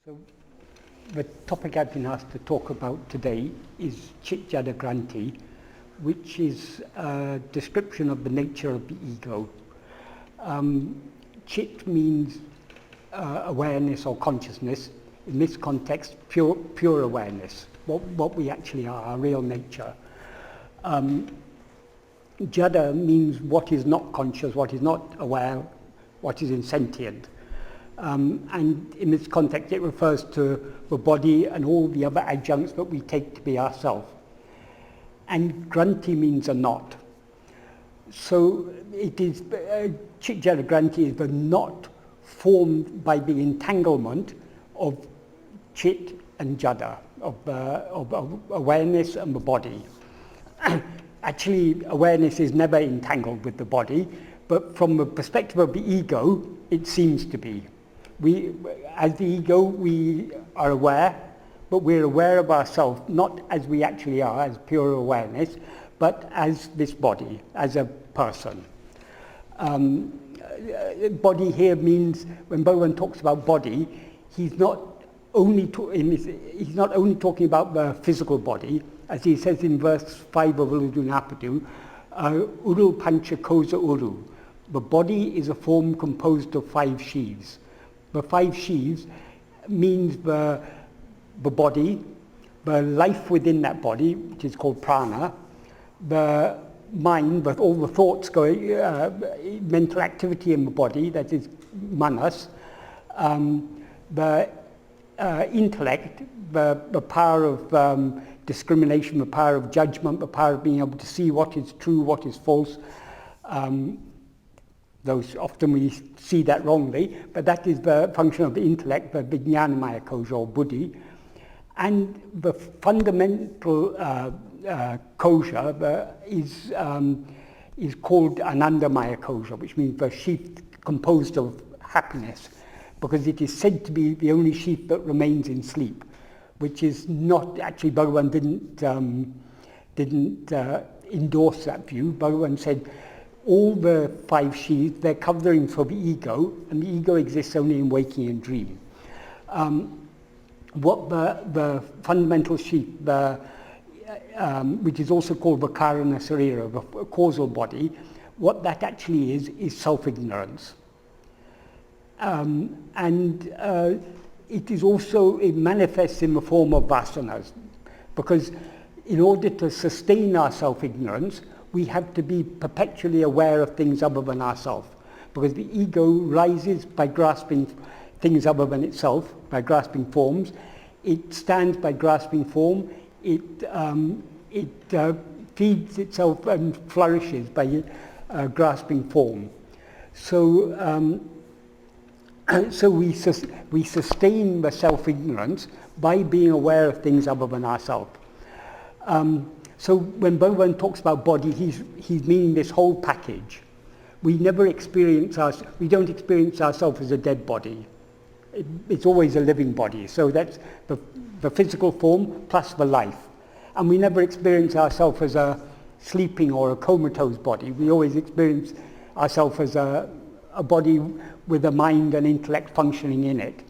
So the topic I've been asked to talk about today is cit-jaḍa-granthi, which is a description of the nature of the ego. Chit means awareness or consciousness. In this context, pure awareness, what we actually are, our real nature. Jaḍa means what is not conscious, what is not aware, what is insentient. And in this context, it refers to the body and all the other adjuncts that we take to be ourself. And granthi means a knot. So it is, cit-jaḍa-granthi is the knot formed by the entanglement of chit and jaḍa, of awareness and the body. Actually, awareness is never entangled with the body, but from the perspective of the ego, it seems to be. As the ego, we are aware, but we're aware of ourselves, not as we actually are, as pure awareness, but as this body, as a person. Body here means, when Bhagavan talks about body, he's not only talking about the physical body, as he says in verse 5 of Uḷḷadu Nāṛpadu, Uru pancha kosa uru. The body is a form composed of 5 sheaths. The 5 sheaths means the body, the life within that body, which is called prana, the mind, with all the thoughts going, mental activity in the body, that is manas, the intellect, the power of discrimination, the power of judgment, the power of being able to see what is true, what is false. Those often we see that wrongly, but that is the function of the intellect, the vijñānamaya kosha or buddhi. And the fundamental kosha is called anandamaya kosha, which means the sheath composed of happiness, because it is said to be the only sheath that remains in sleep, which is not actually, Bhagavan didn't endorse that view. Bhagavan said all the 5 sheaths, they're covering for the ego, and the ego exists only in waking and dream. What the fundamental sheath, which is also called the karana sarira, the causal body, what that actually is self-ignorance. It is also, it manifests in the form of vasanas, because in order to sustain our self-ignorance, we have to be perpetually aware of things other than ourselves, because the ego rises by grasping things other than itself, by grasping forms. It stands by grasping form. It feeds itself and flourishes by grasping form. So we sustain the self-ignorance by being aware of things other than ourselves. So when Bhagavan talks about body, he's meaning this whole package. We don't experience ourselves as a dead body. It's always a living body. So that's the physical form plus the life. And we never experience ourselves as a sleeping or a comatose body. We always experience ourselves as a body with a mind and intellect functioning in it.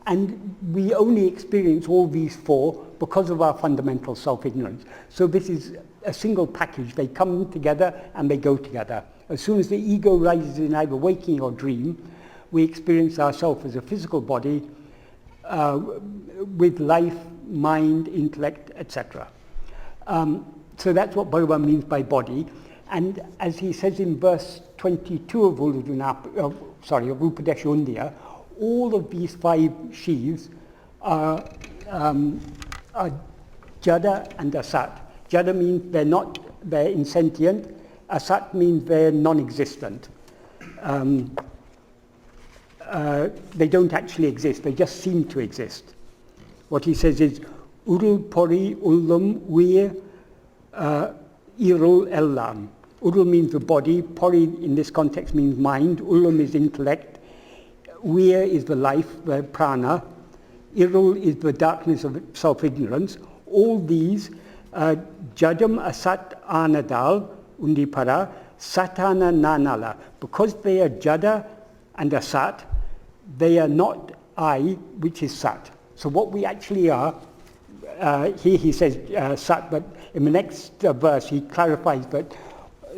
And we only experience all these 4 because of our fundamental self-ignorance. So this is a single package. They come together and they go together. As soon as the ego rises in either waking or dream, we experience ourselves as a physical body with life, mind, intellect, etc. So that's what Bhagavan means by body. And as he says in verse 22 of Upadeśa Undiyya, all of these 5 sheaths are jaḍa and asat. Jaḍa means they're insentient. Asat means they're non-existent. They don't actually exist, they just seem to exist. What he says is, Urul pori ullum wir irul ellam. Urul means the body, pori in this context means mind, ullum is intellect, wir is the life, the prana, irul is the darkness of self-ignorance. All these, jadam asat anadal undipara, satana nanala. Because they are jaḍa and asat, they are not I, which is sat. So what we actually are, here he says sat, but in the next verse he clarifies that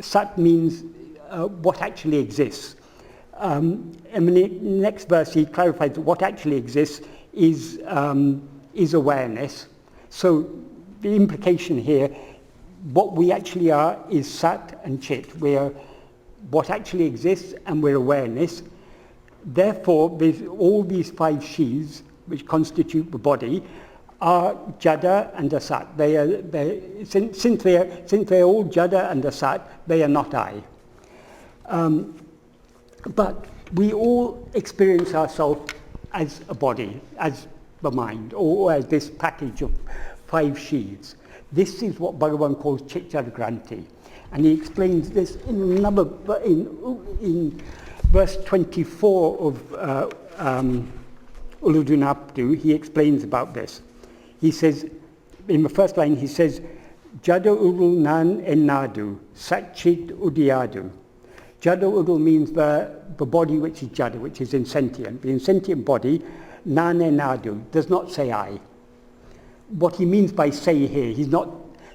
sat means what actually exists. In the next verse he clarifies that what actually exists is awareness. So the implication here, what we actually are is sat and chit. We are what actually exists and we're awareness. Therefore, there's all these five sheaths which constitute the body are jada and asat. Since they're all jada and asat, they are not I. But we all experience ourselves as a body, as the mind, or as this package of five sheaths. This is what Bhagavan calls cit-jaḍa-granthi. And he explains this in another, in verse 24 of Uḷḷadu Nāṛpadu, he explains about this. He says, in the first line, he says, jaḍavuḍaṉā ṉeṉṉādu, saccit-jaḍa-granthi. Jaḍavuḍaṉā means the body which is jada, which is insentient. The insentient body, ṉeṉṉādu, does not say I. What he means by say here, he's not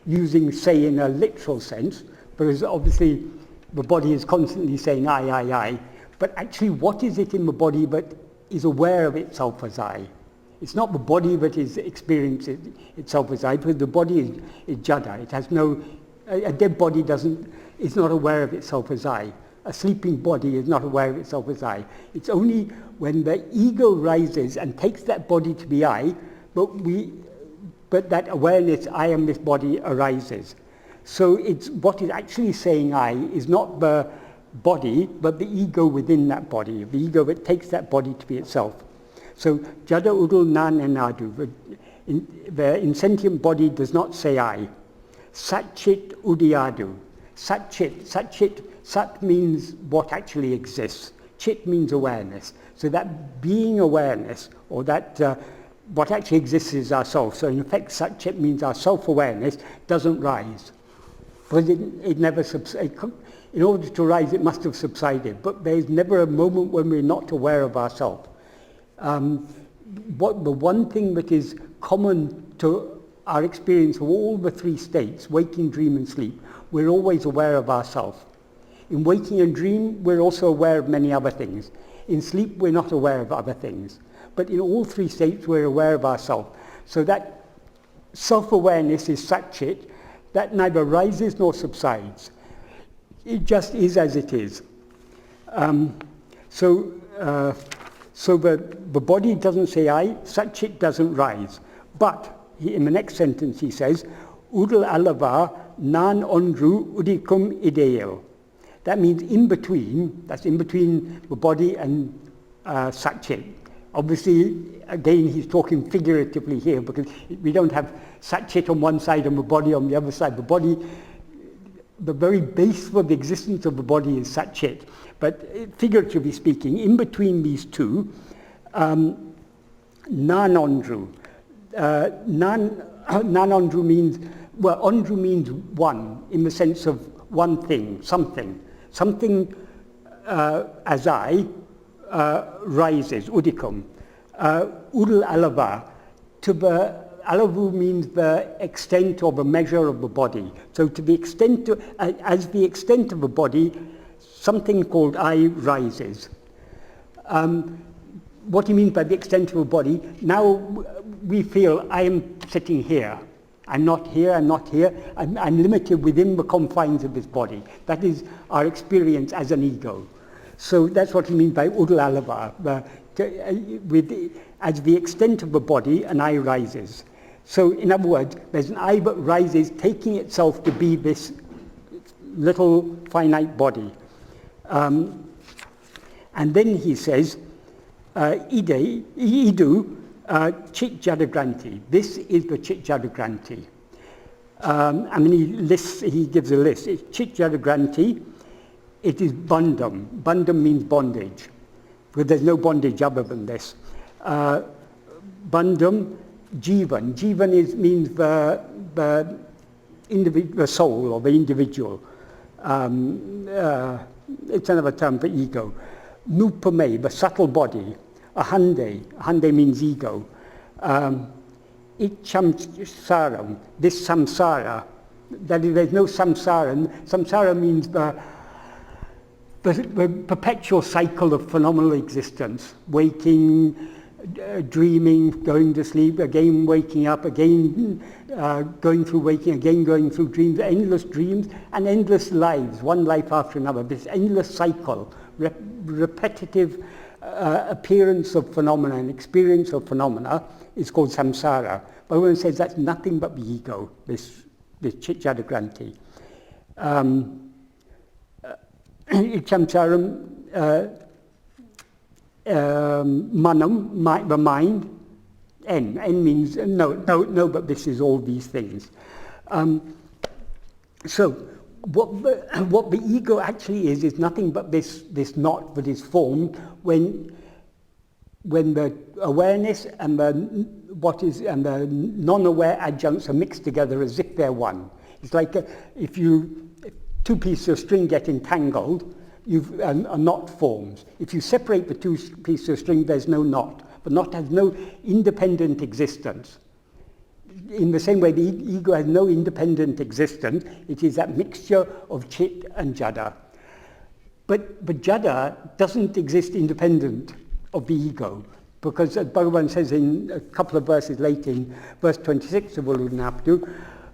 using say in a literal sense, because obviously the body is constantly saying I. But actually, what is it in the body that is aware of itself as I? It's not the body that is experiencing itself as I, because the body is jada. It has no, a dead body is not aware of itself as I. A sleeping body is not aware of itself as I. It's only when the ego rises and takes that body to be I, but that awareness, I am this body, arises. So it's what is actually saying I is not the body, but the ego within that body, the ego that takes that body to be itself. So jaḍavuḍaṉā ṇeṇṇādu, the insentient body does not say I. Saccit-jaḍa-granthi. Sat means what actually exists. Chit means awareness. So that being awareness, or that what actually exists is ourself. So in effect, saccit means our self-awareness doesn't rise. Because it never in order to rise, it must have subsided. But there's never a moment when we're not aware of ourselves. The one thing that is common to our experience of all the three states, waking, dream and sleep, we're always aware of ourselves. In waking and dream, we're also aware of many other things. In sleep, we're not aware of other things. But in all three states, we're aware of ourselves. So that self-awareness is saccit, that neither rises nor subsides. It just is as it is. So the body doesn't say I, saccit doesn't rise. But in the next sentence he says, duḍalaḻavā nāṉoṇ ḍṟudikku ideyo. That means in between, that's in between the body and saccit. Obviously, again, he's talking figuratively here, because we don't have saccit on one side and the body on the other side. The body, the very base of the existence of the body is saccit. But figuratively speaking, in between these two, nāṉoṇ. Nāṇoṇ means, well, ondru means one, in the sense of one thing, something. Something as I rises, uḍikku. Uḷḷadu, to the alavu means the extent or the measure of the body. So to the extent, as the extent of the body, something called I rises. What do you mean by the extent of the body? Now we feel I am sitting here. I'm not here, I'm not here. I'm limited within the confines of this body. That is our experience as an ego. So that's what he means by uḍalaļavā. As the extent of the body, an I rises. So in other words, there's an I that rises, taking itself to be this little finite body. And then he says, idu cit-jaḍa-granthi. This is the cit-jaḍa-granthi. He gives a list. Cit-jaḍa-granthi, it is bandhaṇ. Bandhaṇ means bondage, because there's no bondage other than this. Bandhaṇ, jīvaṇ. Jīvaṇ means the soul or the individual. It's another term for ego. Nūpame, the subtle body. āhandai. Āhandai means ego. Iccamu, this samsara. That is, there's no samsara. Samsara means the perpetual cycle of phenomenal existence. Waking, dreaming, going to sleep, again waking up, again going through waking, again going through dreams, endless dreams and endless lives, one life after another. This endless cycle, repetitive appearance of phenomena and experience of phenomena is called samsara. Bhagavan says that's nothing but the ego, this cit-jaḍa-granthi. Samsaram manam, the mind. N means no, but this is all these things. So what the ego actually is nothing but this knot that is formed when the awareness and the non-aware adjuncts are mixed together as if they're one. It's like if two pieces of string get entangled, a knot forms. If you separate the two pieces of string, there's no knot. The knot has no independent existence. In the same way, the ego has no independent existence. It is that mixture of chit and jaḍa. But jaḍa doesn't exist independent of the ego, because as Bhagavan says in a couple of verses later, in verse 26 of Uḷḷadu Nāṛpadu,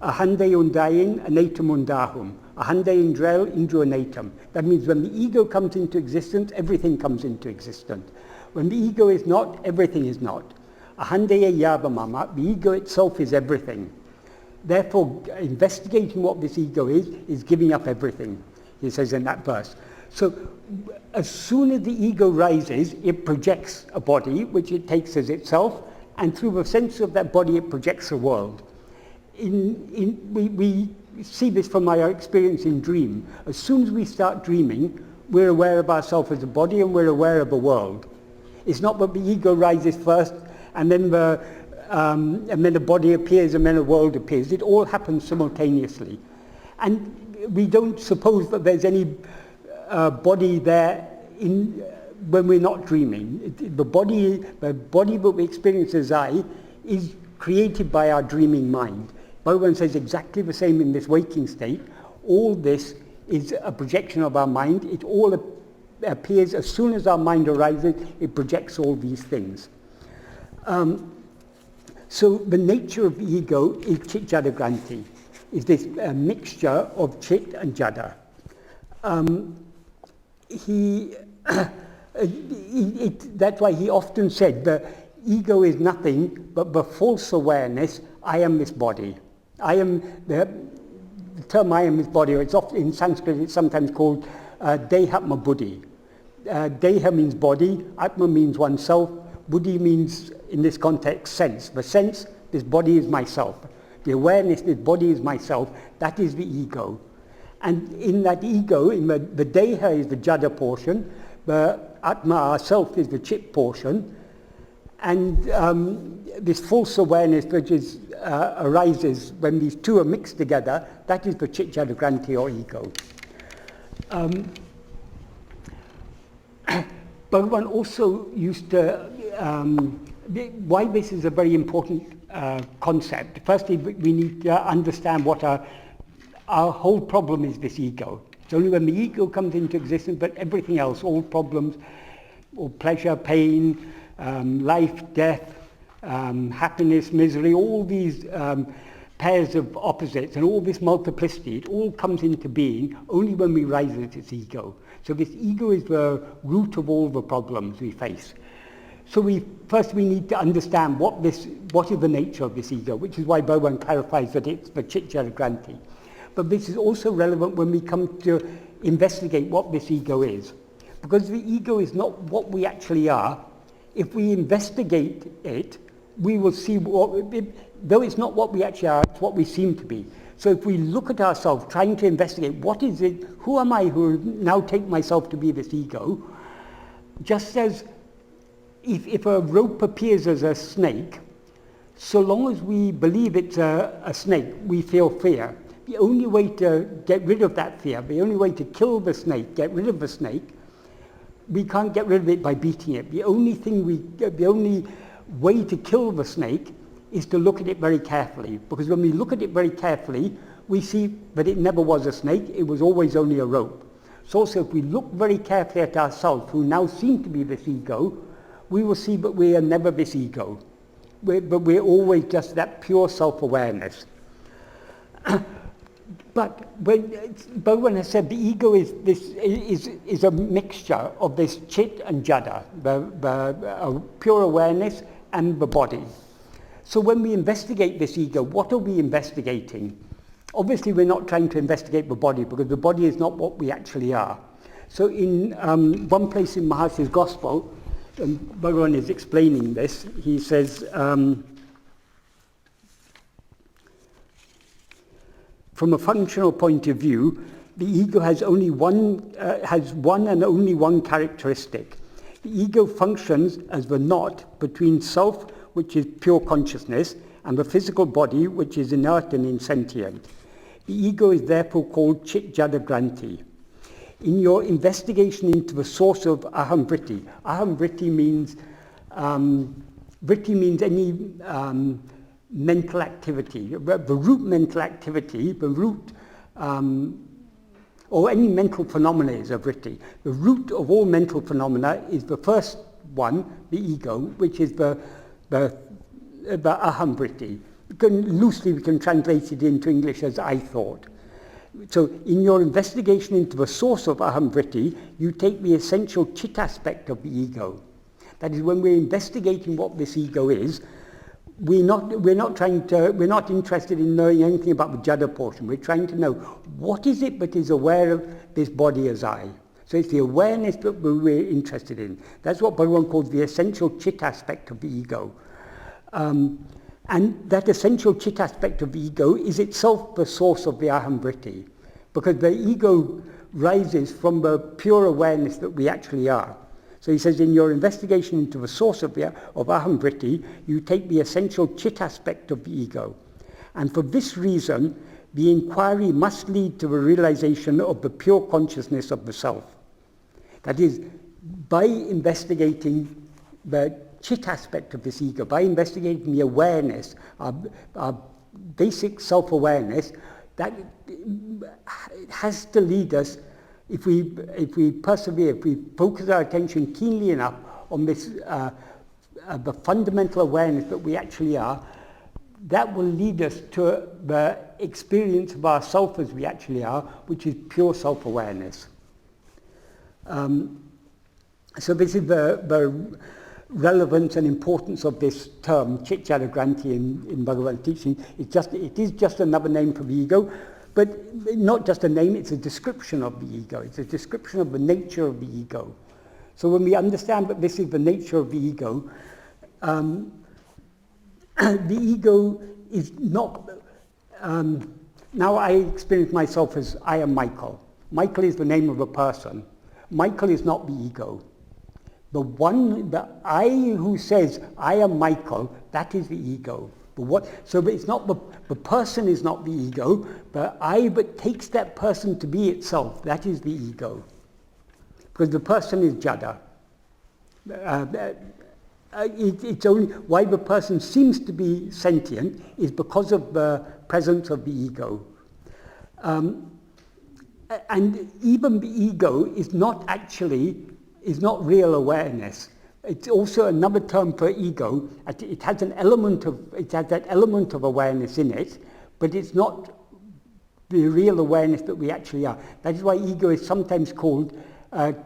āhandai undayin anatam undahum. Āhandai indrel indru anatam. That means when the ego comes into existence, everything comes into existence. When the ego is not, everything is not. Āhandai yāva-mama, the ego itself is everything. Therefore, investigating what this ego is giving up everything, he says in that verse. So, as soon as the ego rises, it projects a body, which it takes as itself, and through the sense of that body, it projects a world. We see this from our experience in dream. As soon as we start dreaming, we're aware of ourselves as a body and we're aware of a world. It's not that the ego rises first and then the body appears and then a world appears. It all happens simultaneously. And we don't suppose that there's any body there when we're not dreaming. The body that we experience as I is created by our dreaming mind. Bhagavan says exactly the same in this waking state. All this is a projection of our mind. It all appears as soon as our mind arises, it projects all these things. So the nature of the ego is cit-jaḍa-granthi, is this mixture of chit and jaḍa. That's why he often said the ego is nothing but the false awareness, I am this body. I am the term I am this body, or it's often in Sanskrit it's sometimes called dehatma-buddhi. Deha means body, atma means oneself, buddhi means in this context sense. The sense, this body is myself. The awareness, this body is myself, that is the ego. And in that ego, in the deha is the jaḍa portion, the atma, ourself, is the chit portion, and this false awareness which arises when these two are mixed together, that is the cit-jaḍa-granthi or ego. Bhagavan also used to, why this is a very important concept. Firstly, we need to understand what our whole problem is, this ego. It's only when the ego comes into existence, but everything else, all problems, all pleasure, pain, life, death, happiness, misery, all these pairs of opposites and all this multiplicity, it all comes into being only when we rise as its ego. So this ego is the root of all the problems we face. So first we need to understand what is the nature of this ego, which is why Bhagavan clarifies that it's the cit-jaḍa-granthi. But this is also relevant when we come to investigate what this ego is. Because the ego is not what we actually are. If we investigate it, we will see though it's not what we actually are, it's what we seem to be. So if we look at ourselves, trying to investigate what is it, who am I who now take myself to be this ego, just as if a rope appears as a snake, so long as we believe it's a snake, we feel fear. The only way to get rid of that fear, the only way to kill the snake, get rid of the snake, we can't get rid of it by beating it. The only way to kill the snake is to look at it very carefully, because when we look at it very carefully, we see that it never was a snake, it was always only a rope. So also if we look very carefully at ourselves, who now seem to be this ego, we will see that we are never this ego, but we're always just that pure self-awareness. But when Bhagavan has said the ego is a mixture of this chit and jaḍa, the pure awareness and the body. So when we investigate this ego, what are we investigating? Obviously we're not trying to investigate the body, because the body is not what we actually are. So in one place in Maharshi's Gospel, Bhagavan is explaining this. He says, from a functional point of view, the ego has one and only one characteristic. The ego functions as the knot between self, which is pure consciousness, and the physical body, which is inert and insentient. The ego is therefore called cit-jaḍa-granthi. In your investigation into the source of aham-vritti, aham-vritti means any mental activity, the root mental activity, the root, or any mental phenomena is a vritti. The root of all mental phenomena is the first one, the ego, which is the aham-vritti. Loosely we can translate it into English as I thought. So in your investigation into the source of aham-vritti, you take the essential chit aspect of the ego. That is, when we're investigating what this ego is, we're not interested in knowing anything about the jaḍa portion. We're trying to know what is it that is aware of this body as I. So it's the awareness that we're interested in. That's what Bhagavan calls the essential chit aspect of the ego. And that essential chit aspect of the ego is itself the source of the aham-vritti, because the ego rises from the pure awareness that we actually are. So he says, in your investigation into the source of aham-vritti, you take the essential chit aspect of the ego. And for this reason, the inquiry must lead to the realization of the pure consciousness of the self. That is, by investigating the chit aspect of this ego, by investigating the awareness, our basic self-awareness, that has to lead us, if we persevere, if we focus our attention keenly enough on this, the fundamental awareness that we actually are, that will lead us to the experience of ourself as we actually are, which is pure self-awareness. So this is the relevance and importance of this term, cit-jaḍa-granthi, in Bhagavan's teaching. It is just another name for the ego, but not just a name, it's a description of the ego. It's a description of the nature of the ego. So when we understand that this is the nature of the ego, the ego is not... now I experience myself as I am Michael. Michael is the name of a person. Michael is not the ego. The I who says, I am Michael, that is the ego. So it's not the person is not the ego, but I that takes that person to be itself, that is the ego. Because the person is jaḍa. It's only why the person seems to be sentient is because of the presence of the ego. And even the ego is not real awareness. It's also another term for ego. It has that element of awareness in it, but it's not the real awareness that we actually are. That is why ego is sometimes called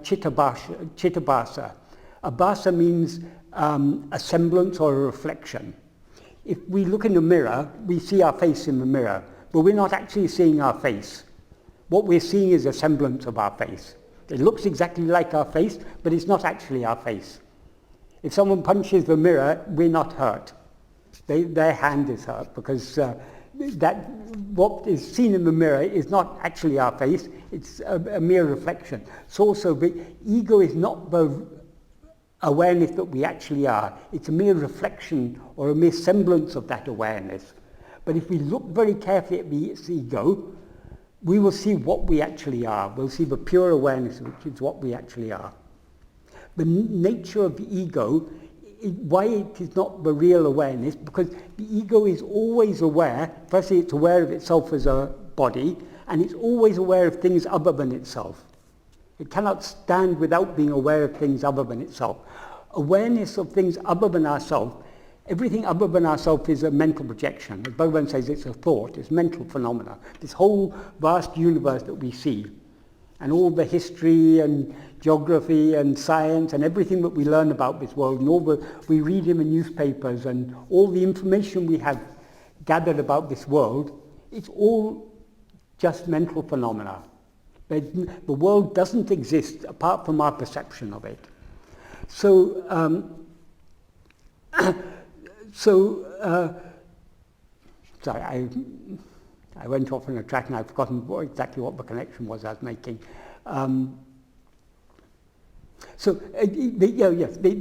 citta-bhasa. Abhasa means a semblance or a reflection. If we look in the mirror, we see our face in the mirror, but we're not actually seeing our face. What we're seeing is a semblance of our face. It looks exactly like our face, but it's not actually our face. If someone punches the mirror, we're not hurt. Their hand is hurt, because what is seen in the mirror is not actually our face, it's a mere reflection. So also the ego is not the awareness that we actually are. It's a mere reflection or a mere semblance of that awareness. But if we look very carefully at the ego, we will see what we actually are. We'll see the pure awareness, which is what we actually are. the nature of the ego, why it is not the real awareness, because the ego is always aware. Firstly, it's aware of itself as a body, and it's always aware of things other than itself. It cannot stand without being aware of things other than itself. Awareness of things other than ourselves, everything other than ourselves is a mental projection. As Bhagavan says, it's a thought, it's mental phenomena. This whole vast universe that we see, and all the history and geography and science and everything that we learn about this world, and all we read in the newspapers, and all the information we have gathered about this world, it's all just mental phenomena. The world doesn't exist apart from our perception of it. So, sorry, I went off on a track and I've forgotten exactly what the connection was I was making. The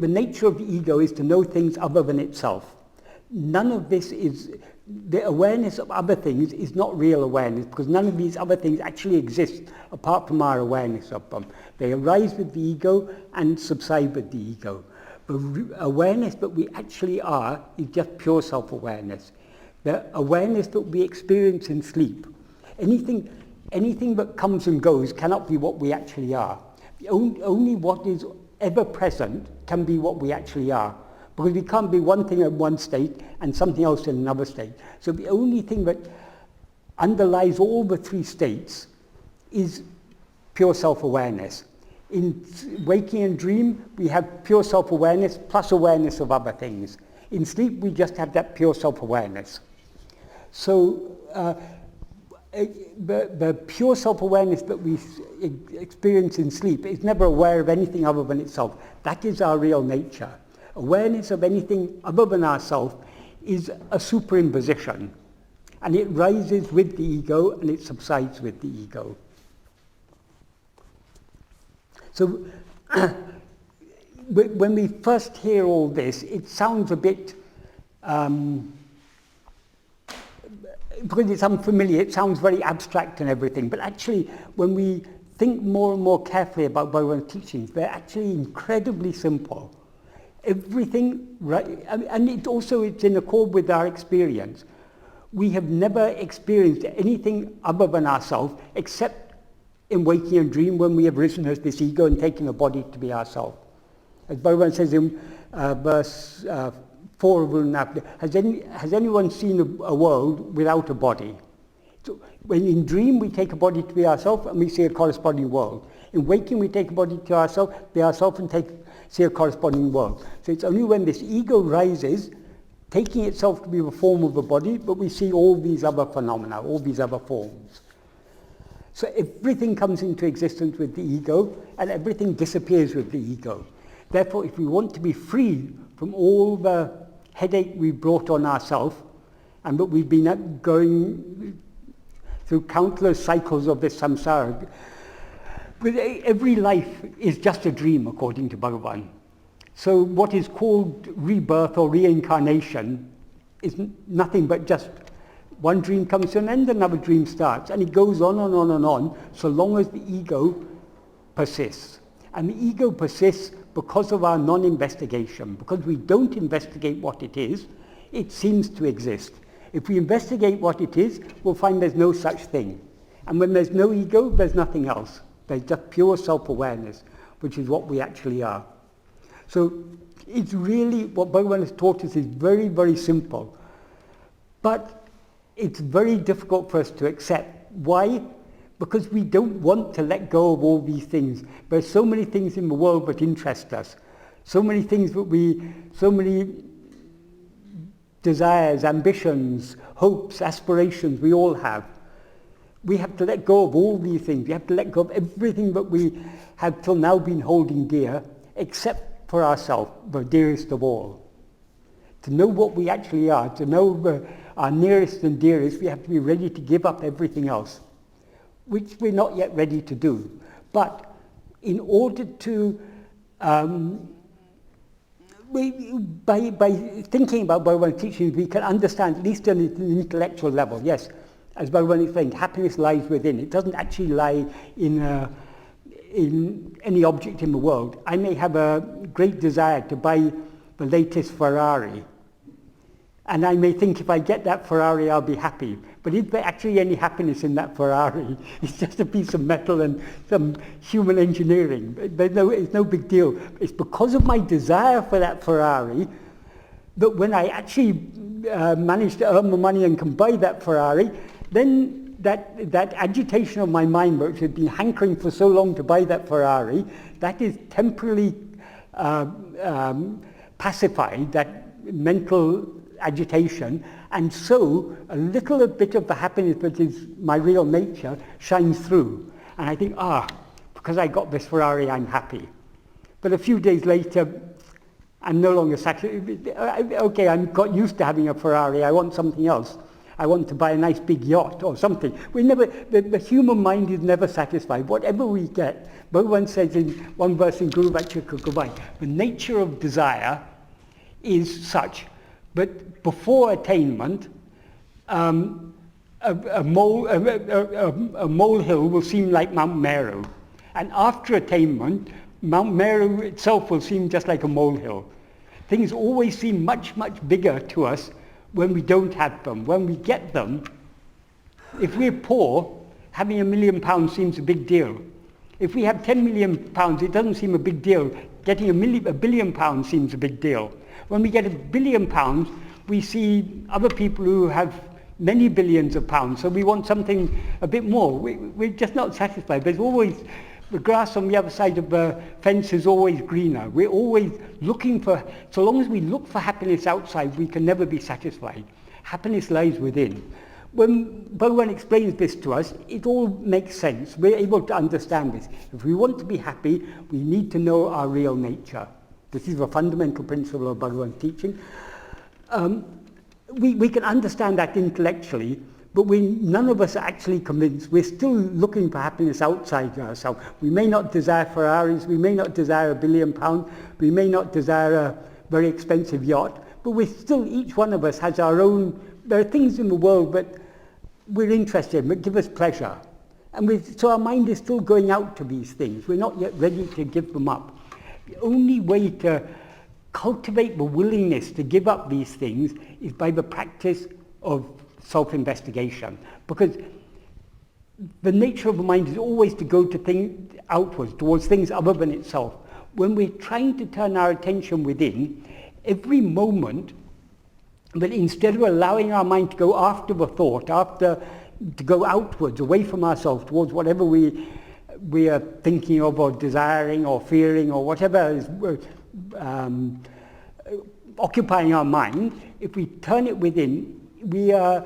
nature of the ego is to know things other than itself. None of this is, the awareness of other things is not real awareness, because none of these other things actually exist apart from our awareness of them. They arise with the ego and subside with the ego. The awareness that we actually are is just pure self-awareness. The awareness that we experience in sleep. Anything that comes and goes cannot be what we actually are. Only what is ever present can be what we actually are. Because we can't be one thing in one state and something else in another state. So the only thing that underlies all the three states is pure self-awareness. In waking and dream, we have pure self-awareness plus awareness of other things. In sleep, we just have that pure self-awareness. So the pure self-awareness that we experience in sleep is never aware of anything other than itself. That is our real nature. Awareness of anything other than ourselves is a superimposition, and it rises with the ego and it subsides with the ego. So when we first hear all this, it sounds a bit, because it's unfamiliar, it sounds very abstract and everything, but actually when we think more and more carefully about Bhagavan's teachings, they're actually incredibly simple. Everything, right, and it's in accord with our experience. We have never experienced anything other than ourselves, except in waking and dream, when we have risen as this ego and taken a body to be ourselves. As Bhagavan says in verse 4 of Uḷḷadu Nāṛpadu, has anyone seen a world without a body? So when in dream we take a body to be ourselves and we see a corresponding world. In waking we take a body to ourselves, be ourselves, and see a corresponding world. So it's only when this ego rises, taking itself to be the form of a body, but we see all these other phenomena, all these other forms. So everything comes into existence with the ego, and everything disappears with the ego. Therefore, if we want to be free from all the headache we brought on ourselves, and that we've been going through countless cycles of this samsara, every life is just a dream, according to Bhagavan. So what is called rebirth or reincarnation is nothing but just one dream comes to an end, another dream starts, and it goes on and on and on, so long as the ego persists. And the ego persists because of our non-investigation. Because we don't investigate what it is, it seems to exist. If we investigate what it is, we'll find there's no such thing. And when there's no ego, there's nothing else. There's just pure self-awareness, which is what we actually are. So it's really, what Bhagavan has taught us is very, very simple. But it's very difficult for us to accept. Why? Because we don't want to let go of all these things. There's so many things in the world that interest us. So many things that so many desires, ambitions, hopes, aspirations we all have. We have to let go of all these things. We have to let go of everything that we have till now been holding dear, except for ourselves, the dearest of all. To know what we actually are, to know our nearest and dearest, we have to be ready to give up everything else, which we're not yet ready to do. But in order to, by thinking about Bhagavan's teachings, we can understand, at least on an intellectual level, yes, as Bhagavan explained, happiness lies within. It doesn't actually lie in in any object in the world. I may have a great desire to buy the latest Ferrari. And I may think if I get that Ferrari, I'll be happy. But is there actually any happiness in that Ferrari? It's just a piece of metal and some human engineering. It's no big deal. It's because of my desire for that Ferrari that when I actually manage to earn the money and can buy that Ferrari, then that agitation of my mind, which had been hankering for so long to buy that Ferrari, that is temporarily pacified, that mental agitation, and so a little bit of the happiness that is my real nature shines through. And I think, because I got this Ferrari, I'm happy. But a few days later, I'm no longer satisfied. Okay, I've got used to having a Ferrari, I want something else. I want to buy a nice big yacht or something. The human mind is never satisfied. Whatever we get, Bhagavan says in one verse in Guru Vachaka Gopal, the nature of desire is such, but before attainment, a molehill will seem like Mount Meru. And after attainment, Mount Meru itself will seem just like a molehill. Things always seem much, much bigger to us when we don't have them. When we get them, if we're poor, having £1 million seems a big deal. If we have £10 million, it doesn't seem a big deal. Getting £1 billion seems a big deal. When we get £1 billion, we see other people who have many billions of pounds, so we want something a bit more. We're just not satisfied. There's always, the grass on the other side of the fence is always greener. We're always looking for, so long as we look for happiness outside, we can never be satisfied. Happiness lies within. When Bhagavan explains this to us, it all makes sense. We're able to understand this. If we want to be happy, we need to know our real nature. This is a fundamental principle of Bhagavan's teaching. We can understand that intellectually, but none of us are actually convinced. We're still looking for happiness outside ourselves. We may not desire Ferraris, we may not desire £1 billion, we may not desire a very expensive yacht, but we're still, each one of us has our own, there are things in the world that we're interested in, that give us pleasure. And so our mind is still going out to these things. We're not yet ready to give them up. The only way to cultivate the willingness to give up these things is by the practice of self-investigation, because the nature of the mind is always to go to things outwards, towards things other than itself. When we're trying to turn our attention within, every moment, that instead of allowing our mind to go after the thought, to go outwards, away from ourselves, towards whatever we are thinking of or desiring or fearing or whatever is occupying our mind, if we turn it within, we are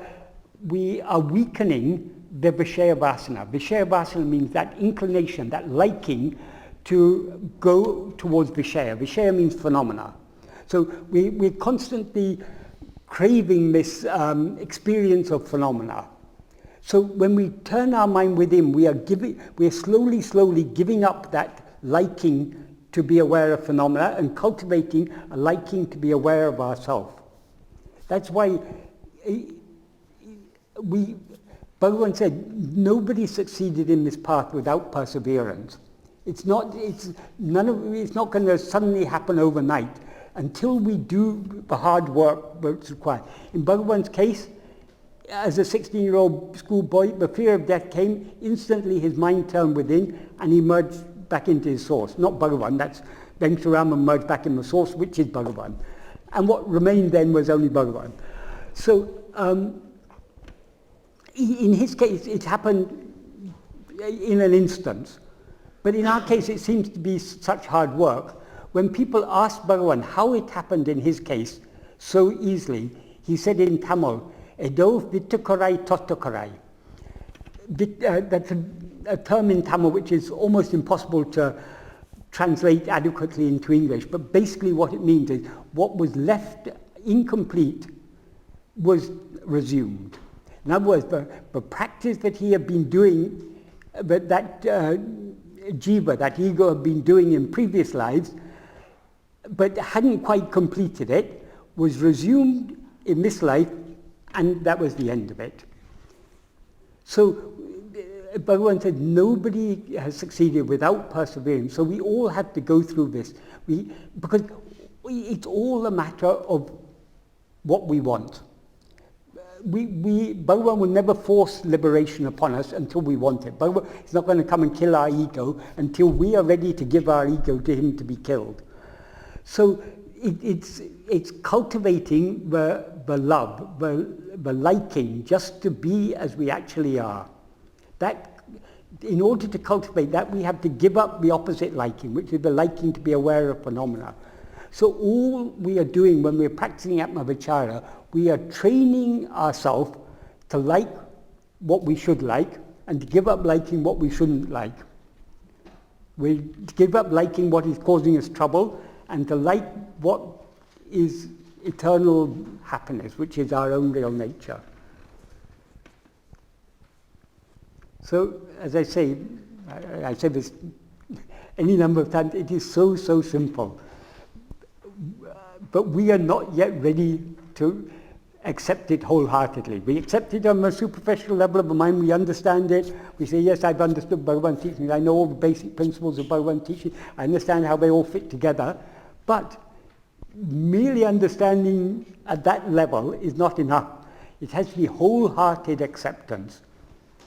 weakening the Vishaya Vasana. Vishaya Vasana means that inclination, that liking to go towards Vishaya. Vishaya means phenomena. So we're constantly craving this experience of phenomena. So when we turn our mind within, we are slowly giving up that liking to be aware of phenomena and cultivating a liking to be aware of ourselves. That's why Bhagavan said, nobody succeeded in this path without perseverance. It's not going to suddenly happen overnight until we do the hard work that's required. In Bhagavan's case, as a 16-year-old schoolboy, the fear of death came, instantly his mind turned within and he merged back into his source. Not Bhagavan, then Sāramaṉa merged back in the source, which is Bhagavan. And what remained then was only Bhagavan. So, in his case, it happened in an instant. But in our case, it seems to be such hard work. When people asked Bhagavan how it happened in his case so easily, he said in Tamil, Edo vittukarai tottukarai. That's a term in Tamil which is almost impossible to translate adequately into English. But basically what it means is what was left incomplete was resumed. In other words, the practice that he had been doing, that jiva, that ego had been doing in previous lives, but hadn't quite completed it, was resumed in this life, and that was the end of it. So Bhagavan said nobody has succeeded without persevering. So we all have to go through this. Because it's all a matter of what we want. Bhagavan will never force liberation upon us until we want it. Bhagavan is not going to come and kill our ego until we are ready to give our ego to him to be killed. So it's cultivating the love, the liking, just to be as we actually are. That, in order to cultivate that, we have to give up the opposite liking, which is the liking to be aware of phenomena. So all we are doing when we're practicing Atma-vichara, we are training ourselves to like what we should like and to give up liking what we shouldn't like. We give up liking what is causing us trouble and to like what is eternal happiness, which is our own real nature. So, as I say, I said this any number of times, it is so simple. But we are not yet ready to accept it wholeheartedly. We accept it on a superficial level of the mind, we understand it, we say, yes, I've understood Bhagavan's teachings, I know all the basic principles of Bhagavan's teaching, I understand how they all fit together, but merely understanding at that level is not enough. It has to be wholehearted acceptance.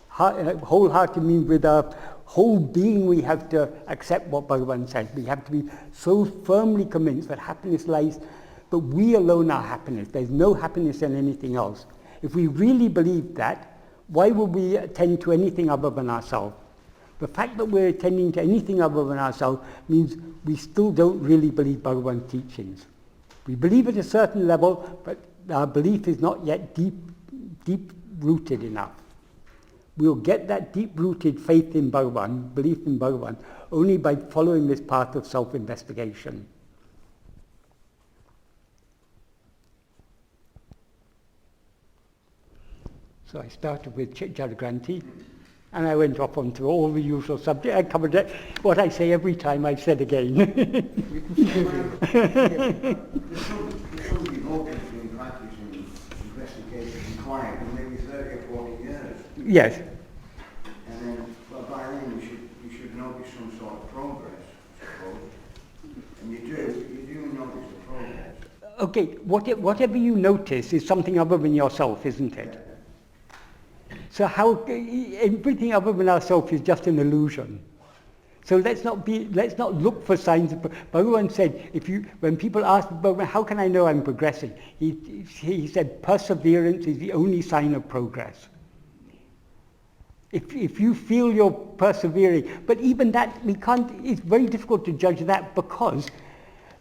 Wholehearted means with our whole being we have to accept what Bhagavan says. We have to be so firmly convinced that happiness lies, but we alone are happiness. There's no happiness in anything else. If we really believe that, why would we attend to anything other than ourselves? The fact that we're attending to anything other than ourselves means we still don't really believe Bhagavan's teachings. We believe at a certain level, but our belief is not yet deep-rooted enough. We'll get that deep-rooted faith in Bhagavan, belief in Bhagavan, only by following this path of self-investigation. So I started with cit-jaḍa-granthi, and I went off onto all the usual subjects. I covered it. What I say every time, I've said again. There's somebody hoping to practice in investigation and quiet for maybe 30 or 40 years. Yes. And then, well, by then you should notice some sort of progress, I suppose. And you do notice the progress. Okay, whatever you notice is something other than yourself, isn't it? So everything other than ourselves is just an illusion. So let's not look for signs of. Bhagavan said, when people ask Bhagavan, how can I know I'm progressing? He said, perseverance is the only sign of progress. If you feel you're persevering, but even that it's very difficult to judge that, because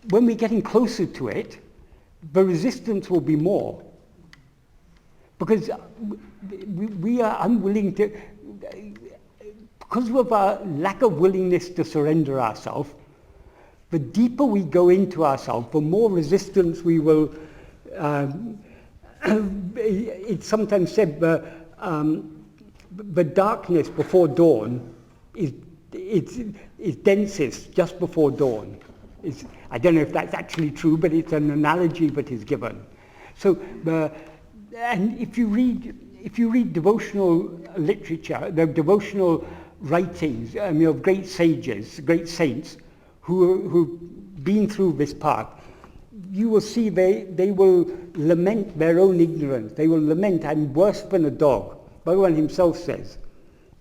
when we're getting closer to it, the resistance will be more. Because we are unwilling to, because of our lack of willingness to surrender ourselves, the deeper we go into ourselves, the more resistance we will, it's sometimes said the darkness before dawn is densest just before dawn. I don't know if that's actually true, but it's an analogy that is given. So and if you read devotional literature, the devotional writings of great sages, great saints who've been through this path, you will see they will lament their own ignorance. They will lament, I'm worse than a dog. Bhagavan himself says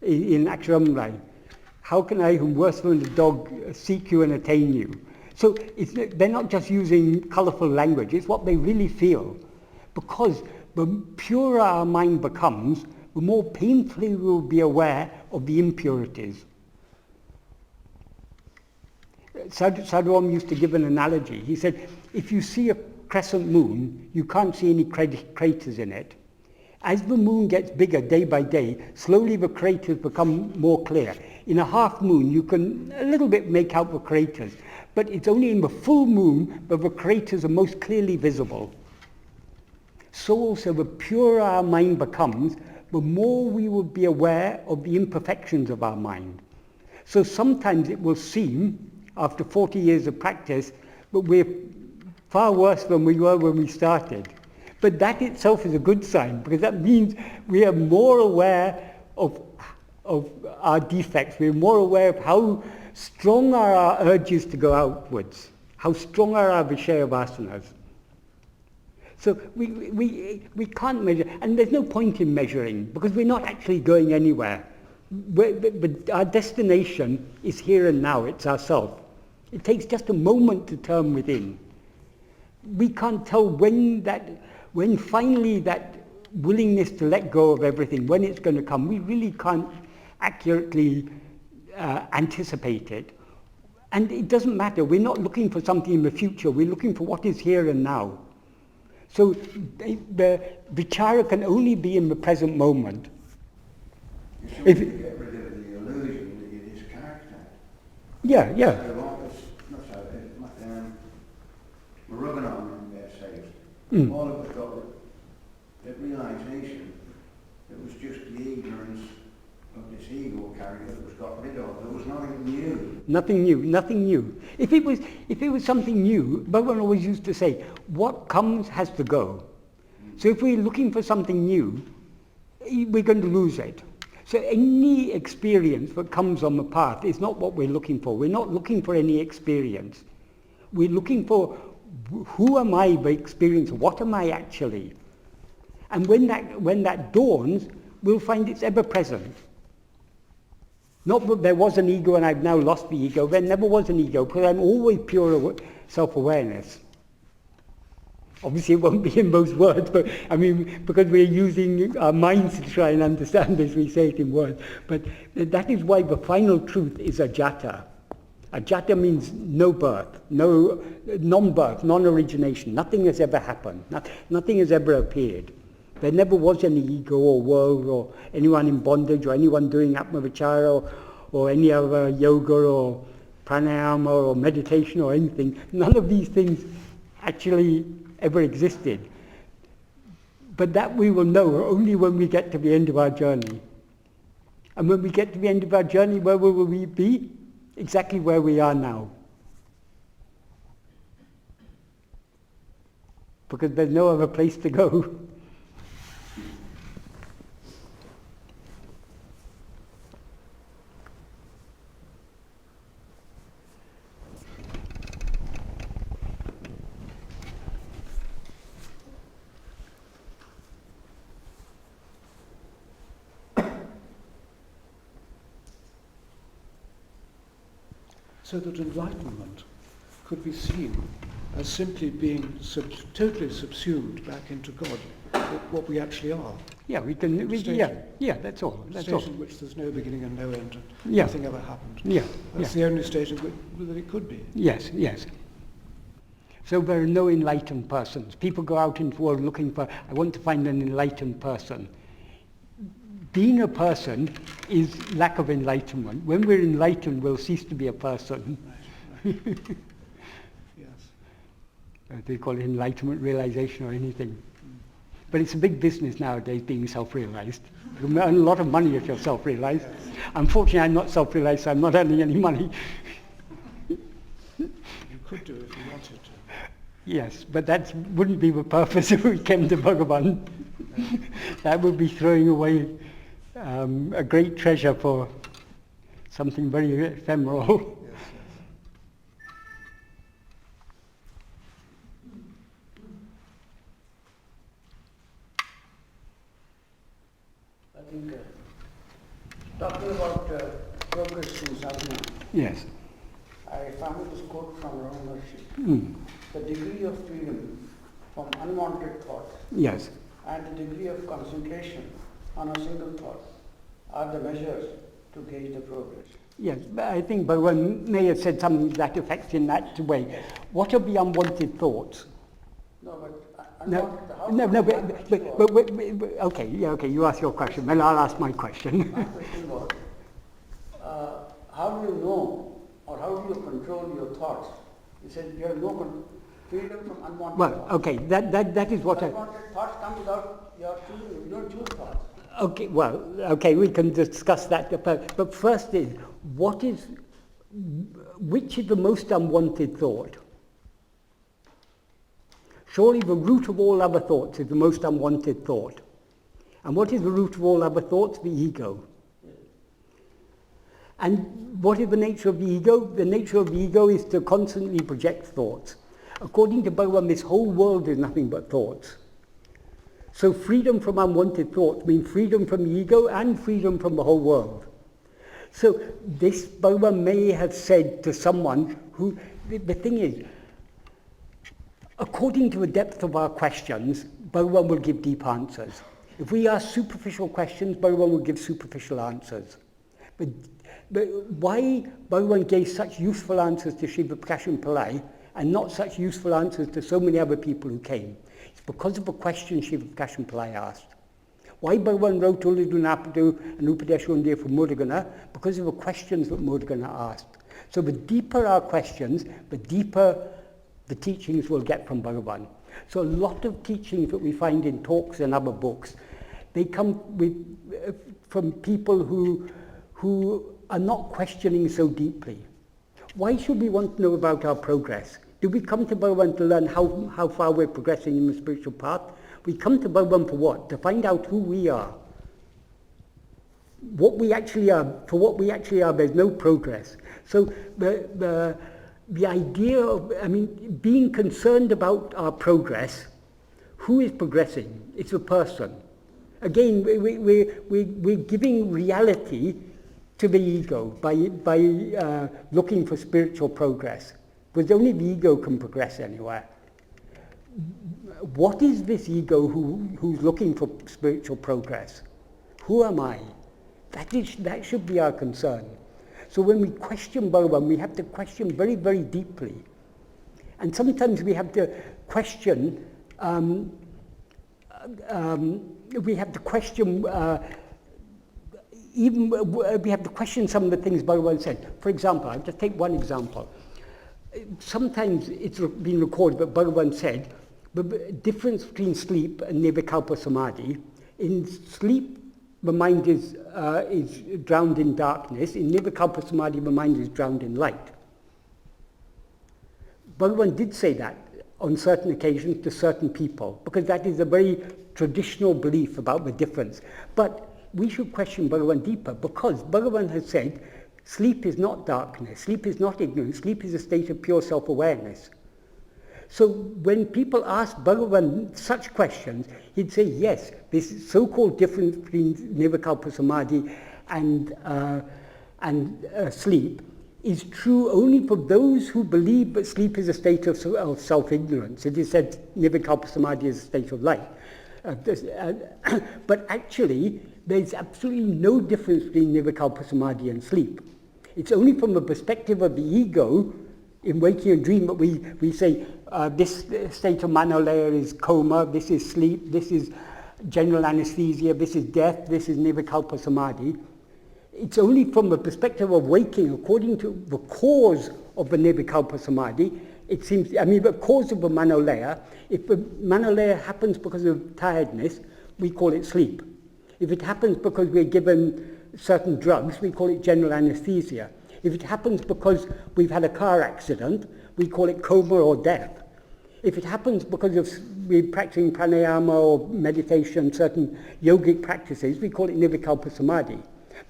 in Aksharamrai, how can I, whom worse than a dog, seek you and attain you? So they're not just using colourful language, it's what they really feel. Because the purer our mind becomes, the more painfully we will be aware of the impurities. Sadhuram used to give an analogy. He said, if you see a crescent moon, you can't see any craters in it. As the moon gets bigger day by day, slowly the craters become more clear. In a half moon, you can a little bit make out the craters, but it's only in the full moon that the craters are most clearly visible. So also the purer our mind becomes, the more we will be aware of the imperfections of our mind. So sometimes it will seem, after 40 years of practice, that we're far worse than we were when we started. But that itself is a good sign, because that means we are more aware of of our defects. We're more aware of how strong are our urges to go outwards, how strong are our Vishaya vasanas. So we can't measure, and there's no point in measuring because we're not actually going anywhere. But our destination is here and now, it's ourself. It takes just a moment to turn within. We can't tell when finally that willingness to let go of everything, when it's going to come. We really can't accurately anticipate it. And it doesn't matter, we're not looking for something in the future, we're looking for what is here and now. So the vichara can only be in the present moment. You should get rid of the illusion that it is character. Yeah. Bhagavan says, all of us got that realization that was just the ignorance of this ego carrier that was got rid of. There was nothing new. Nothing new. If it was something new, Bhagavan always used to say, what comes has to go. So if we're looking for something new, we're going to lose it. So any experience that comes on the path is not what we're looking for. We're not looking for any experience. We're looking for who am I by experience? What am I actually? And when that dawns, we'll find it's ever present. Not that there was an ego and I've now lost the ego. There never was an ego because I'm always pure self-awareness. Obviously it won't be in those words, but I mean, because we're using our minds to try and understand this, we say it in words. But that is why the final truth is ajata. Ajata means no birth, no non-birth, non-origination. Nothing has ever happened. Nothing has ever appeared. There never was any ego or world or anyone in bondage or anyone doing Atma-vichara or any other yoga or pranayama or meditation or anything. None of these things actually ever existed. But that we will know only when we get to the end of our journey. And when we get to the end of our journey, where will we be? Exactly where we are now. Because there's no other place to go. So that enlightenment could be seen as simply being totally subsumed back into God, what we actually are. Yeah, that's all. That's state all. in which there's no beginning and no end, and Yeah. nothing ever happened. Yeah. That's the only state that it could be. Yes. So there are no enlightened persons. People go out into the world looking for, I want to find an enlightened person. Being a person is lack of enlightenment. When we're enlightened, we'll cease to be a person. Right. Yes. They call it enlightenment, realization, or anything. But it's a big business nowadays, being self-realized. You can earn a lot of money if you're self-realized. Yes. Unfortunately, I'm not self-realized, so I'm not earning any money. You could do if you wanted to. Yes, but that wouldn't be the purpose if we came to Bhagavan. That would be throwing away a great treasure for something very ephemeral. Yes. I think talking about progress in sadhana, Yes. I found this quote from Ramana Maharshi. Mm. The degree of freedom from unwanted thoughts Yes. and the degree of concentration on a single thought are the measures to gauge the progress. Yes, but I think Bhagavan may have said something to that effect in that way. Yes. What are the unwanted thoughts? No, but Okay, you ask your question, then I'll ask my question. My question was, how do you know or how do you control your thoughts? You said you have no freedom from unwanted Well, thoughts. okay, that is what Unwanted thoughts come without your choosing. You don't choose thoughts. Okay, we can discuss that. But first is, which is the most unwanted thought? Surely the root of all other thoughts is the most unwanted thought. And what is the root of all other thoughts? The ego. And what is the nature of the ego? The nature of the ego is to constantly project thoughts. According to Bhagavan, this whole world is nothing but thoughts. So freedom from unwanted thoughts means freedom from the ego and freedom from the whole world. So this Bhagavan may have said to someone who, the thing is, according to the depth of our questions, Bhagavan will give deep answers. If we ask superficial questions, Bhagavan will give superficial answers. But why Bhagavan gave such useful answers to Sri Prakasham Pillai and not such useful answers to so many other people who came? It's because of the question Sri Prakasham Pillai asked. Why Bhagavan wrote Uḷḷadu Nāṛpadu and Upadesha for Muruganar? Because of the questions that Muruganar asked. So the deeper our questions, the deeper the teachings we'll get from Bhagavan. So a lot of teachings that we find in talks and other books, they come from people who are not questioning so deeply. Why should we want to know about our progress? Do we come to Bhagavan to learn how far we're progressing in the spiritual path? We come to Bhagavan for what? To find out who we are. What we actually are, for what we actually are, there's no progress. So the idea of, being concerned about our progress, who is progressing? It's a person. Again, we're giving reality to the ego by looking for spiritual progress. Because only the ego can progress anywhere. What is this ego who's looking for spiritual progress? Who am I? That should be our concern. So when we question Bhagavan, we have to question very, very deeply. And sometimes we have to question, we have to question some of the things Bhagavan said. For example, I'll just take one example. Sometimes it's been recorded that Bhagavan said the difference between sleep and nirvikalpa samadhi. In sleep, the mind is drowned in darkness. In nirvikalpa samadhi, the mind is drowned in light. Bhagavan did say that on certain occasions to certain people, because that is a very traditional belief about the difference. But we should question Bhagavan deeper, because Bhagavan has said sleep is not darkness, sleep is not ignorance, sleep is a state of pure self-awareness. So when people ask Bhagavan such questions, he'd say, yes, this so-called difference between nirvikalpa samadhi and sleep is true only for those who believe that sleep is a state of self-ignorance. It is said nirvikalpa samadhi is a state of light. But actually, there's absolutely no difference between nirvikalpa samadhi and sleep. It's only from the perspective of the ego in waking and dream that we say this state of manolaya is coma, this is sleep, this is general anesthesia, this is death, this is nirvikalpa samadhi. It's only from the perspective of waking, according to the cause of the nirvikalpa samadhi, it seems, the cause of the manolaya, if the manolaya happens because of tiredness, we call it sleep. If it happens because we're given certain drugs, we call it general anesthesia. If it happens because we've had a car accident, we call it coma or death. If it happens because we're practicing pranayama or meditation, certain yogic practices, we call it nirvikalpa samadhi.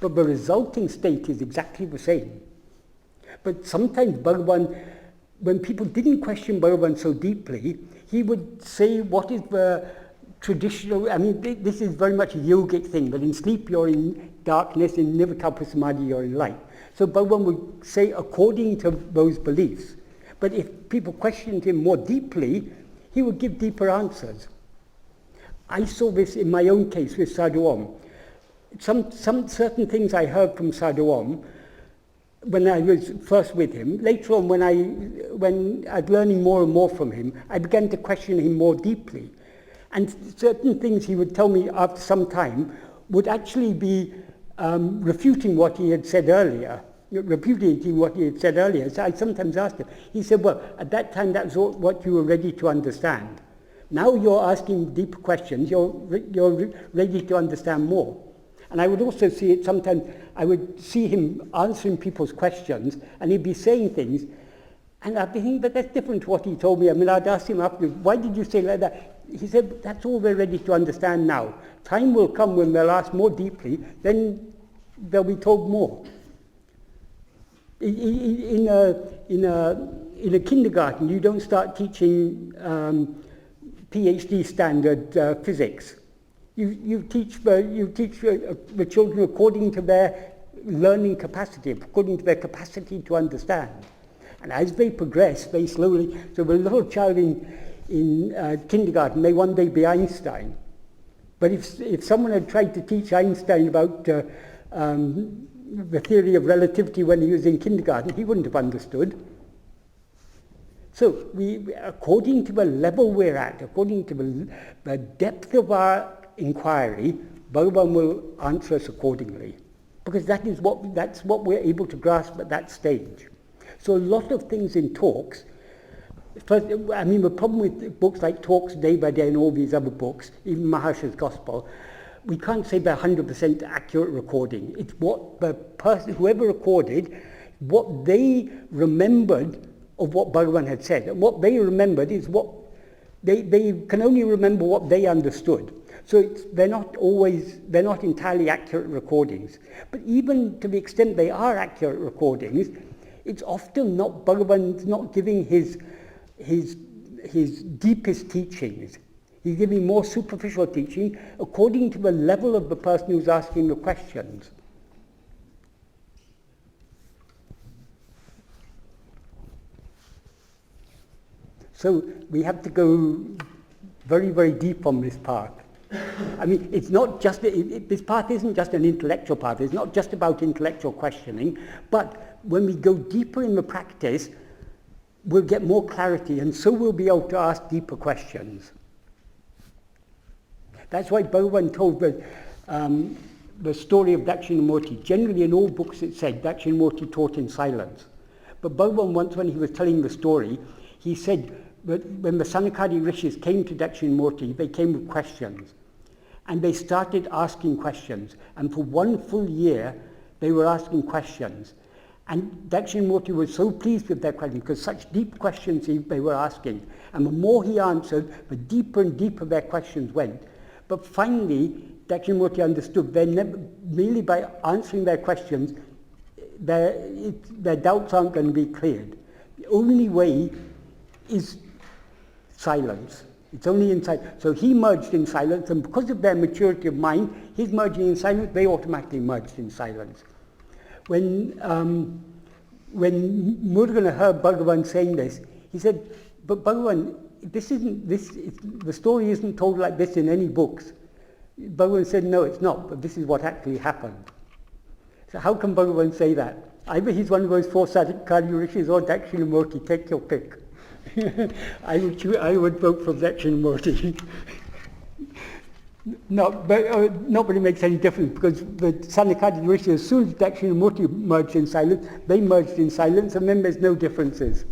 But the resulting state is exactly the same. But sometimes Bhagavan, when people didn't question Bhagavan so deeply, he would say what is the traditional, this is very much a yogic thing, but in sleep you're in darkness, in nirvikalpa samadhi you're in light. So Bhagavan would say according to those beliefs. But if people questioned him more deeply, he would give deeper answers. I saw this in my own case with Sadhu Om. Some certain things I heard from Sadhu Om when I was first with him. Later on, when I was learning more and more from him, I began to question him more deeply. And certain things he would tell me after some time would actually be refuting what he had said earlier, repudiating what he had said earlier. So I sometimes asked him, he said, well, at that time that's what you were ready to understand. Now you're asking deeper questions, you're ready to understand more. And I would also see it sometimes, I would see him answering people's questions, and he'd be saying things, and I'd be thinking, but that's different to what he told me. I'd ask him afterwards, why did you say like that? He said, that's all we're ready to understand now. Time will come when they'll ask more deeply, then they'll be told more. In a kindergarten, you don't start teaching PhD standard physics. You teach the children according to their learning capacity, according to their capacity to understand. And as they progress, they slowly, so the little child in kindergarten may one day be Einstein. But if someone had tried to teach Einstein about the theory of relativity when he was in kindergarten, he wouldn't have understood. So according to the level we're at, according to the depth of our inquiry, Bhagavan will answer us accordingly. Because that's what we're able to grasp at that stage. So a lot of things in talks, first, I mean, the problem with books like Talks Day by Day and all these other books, even Maharsha's Gospel, we can't say they're 100% accurate recording. It's what the person, whoever recorded, what they remembered of what Bhagavan had said. And what they remembered is what, they can only remember what they understood. So they're not entirely accurate recordings. But even to the extent they are accurate recordings, it's often not, Bhagavan's not giving his deepest teachings. He's giving more superficial teaching according to the level of the person who's asking the questions. So we have to go very, very deep on this path. I mean, it's not just, this path isn't just an intellectual path. It's not just about intellectual questioning, but when we go deeper in the practice, we'll get more clarity, and so we'll be able to ask deeper questions. That's why Bhagavan told the story of Dakshinamurti. Generally in all books it said Dakshinamurti taught in silence. But Bhagavan once, when he was telling the story, he said that when the Sanakadi rishis came to Dakshinamurti, they came with questions. And they started asking questions. And for 1 full year, they were asking questions. And Dakshinamurti was so pleased with their questions, because such deep questions they were asking. And the more he answered, the deeper and deeper their questions went. But finally, Dakshinamurti understood merely by answering their questions, their doubts aren't going to be cleared. The only way is silence. It's only in silence. So he merged in silence, and because of their maturity of mind, his merging in silence, they automatically merged in silence. When Murugan heard Bhagavan saying this, he said, "But Bhagavan, the story isn't told like this in any books." Bhagavan said, "No, it's not, but this is what actually happened." So how can Bhagavan say that? Either he's one of those 4 Saccit rishis or Dakshinamurti, take your pick. I would vote for Dakshinamurti. Not that it makes any difference, because the Sanakadi rishis, as soon as Dakshinamurti merged in silence, they merged in silence, and then there's no differences.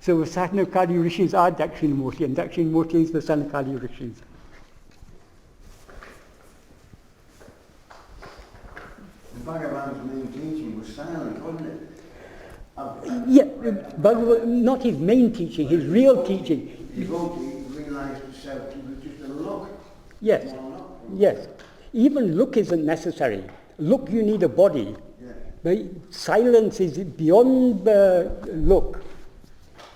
So the Sanakadi rishis are Dakshinamurti, and Dakshinamurti is the Sanakadi rishis. Bhagavan's main teaching was silent, wasn't it? Yeah, Bhagavan, not his main teaching, his real teaching. Devotee realized himself he was just a look. Yes, yes. Even look isn't necessary. Look, you need a body. Yeah. But silence is beyond the look.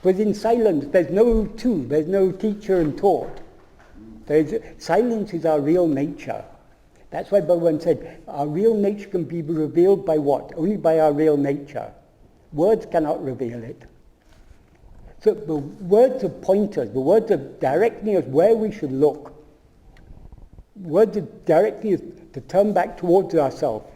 Because in silence, there's no two, there's no teacher and taught. Silence is our real nature. That's why Bhagavan said, our real nature can be revealed by what? Only by our real nature. Words cannot reveal it. So the words are pointers, the words are directing us where we should look. Words are directing us to turn back towards ourselves.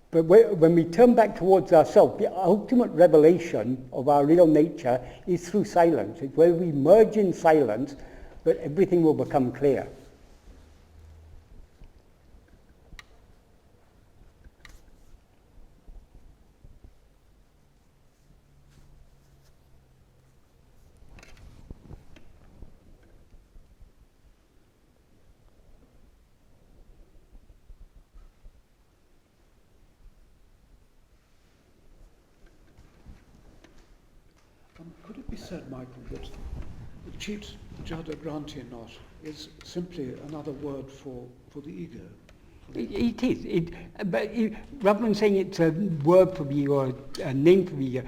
But when we turn back towards ourselves, the ultimate revelation of our real nature is through silence. It's where we merge in silence that everything will become clear. Could it be said, Michael, that the cit-jaḍa-granthi not is simply another word for the ego, It is. Rather than saying it's a word for the ego or a name for the ego,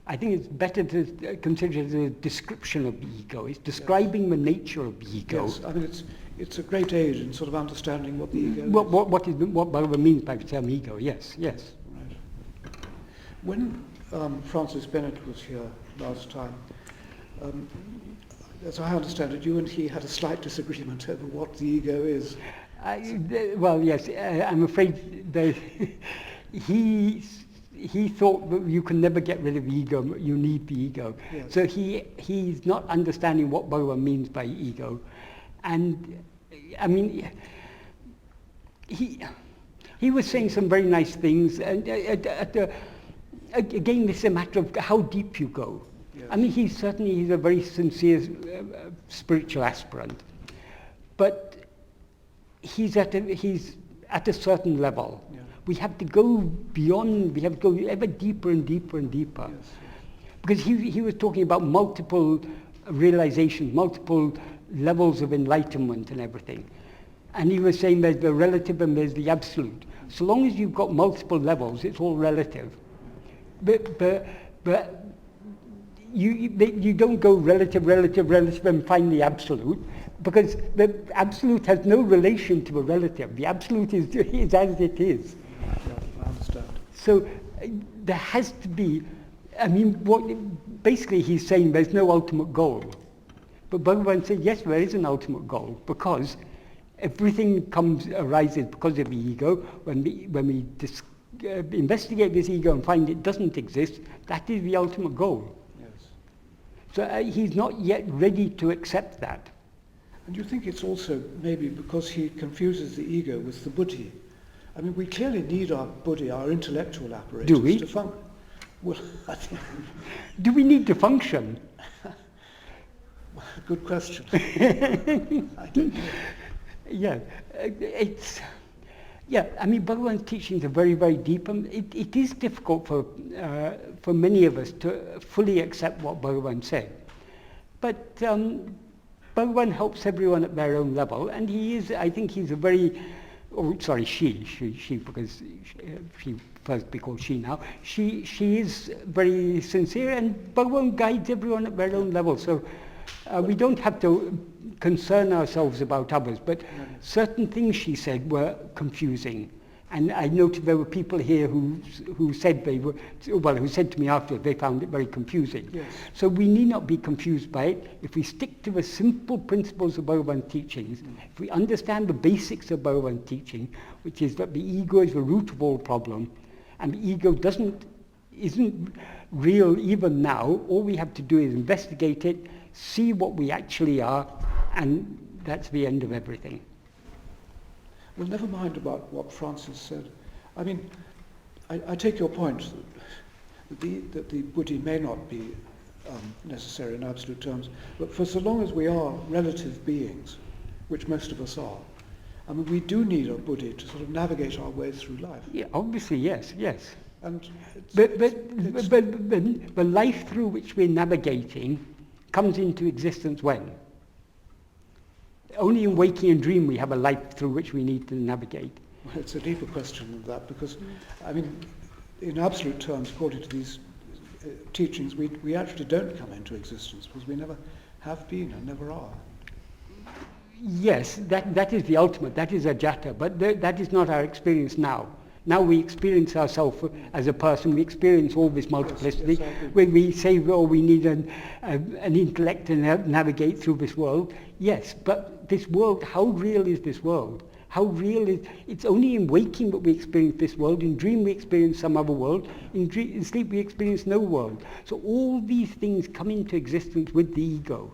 I think it's better to consider it as a description of the ego. It's describing the nature of the ego. Yes, I mean it's a great aid in sort of understanding what the ego is. What Bhagavan means by the term ego, yes. Right. When Francis Bennett was here last time, as I understand it, you and he had a slight disagreement over what the ego is. Well, yes, I'm afraid that he thought that you can never get rid of the ego, you need the ego. Yes. So he's not understanding what Bhagavan means by ego. And, I mean, he was saying some very nice things, and again, this is a matter of how deep you go. Yes. I mean, he's a very sincere spiritual aspirant, but he's at a certain level. Yeah. We have to go beyond, we have to go ever deeper and deeper and deeper. Yes. Because he was talking about multiple realizations, multiple levels of enlightenment and everything. And he was saying there's the relative and there's the absolute. So long as you've got multiple levels, it's all relative. But you don't go relative and find the absolute, because the absolute has no relation to the relative. The absolute is as it is. Yeah, I understand. So there has to be, I mean, basically he's saying there's no ultimate goal. But Bhagavan said, yes, there is an ultimate goal, because everything arises because of the ego. When we investigate this ego and find it doesn't exist, that is the ultimate goal. Yes. So he's not yet ready to accept that. And you think it's also maybe because he confuses the ego with the buddhi. I mean, we clearly need our buddhi, our intellectual apparatus, Do we? to function. Well, I think... Do we need to function? Good question. I don't know. Yeah, I mean, Bhagavan's teachings are very, very deep, and it is difficult for many of us to fully accept what Bhagavan said. But Bhagavan helps everyone at their own level, and I think he's a very, she, because she first be called she now, she is very sincere, and Bhagavan guides everyone at their own level. So we don't have to concern ourselves about others, but certain things she said were confusing. And I noted there were people here who said who said to me afterwards they found it very confusing. Yes. So we need not be confused by it. If we stick to the simple principles of Bhagavan teachings, if we understand the basics of Bhagavan teaching, which is that the ego is the root of all problem, and the ego isn't real even now, all we have to do is investigate it, see what we actually are, and that's the end of everything. Well, never mind about what Francis said. I mean, I take your point that the buddhi may not be necessary in absolute terms, but for so long as we are relative beings, which most of us are, I mean, we do need a buddhi to sort of navigate our way through life. Yeah, obviously, yes. And But the life through which we're navigating comes into existence when? Only in waking and dream we have a life through which we need to navigate. well, it's a deeper question than that, because, I mean, in absolute terms, according to these teachings, we actually don't come into existence, because we never have been and never are. Yes, that is the ultimate, that is a jata, but that is not our experience now. Now we experience ourselves as a person, we experience all this multiplicity. Yes, when we say, we need an intellect to navigate through this world, yes, but this world, how real is this world? How real is, it's only in waking that we experience this world, in dream we experience some other world, in sleep we experience no world. So all these things come into existence with the ego.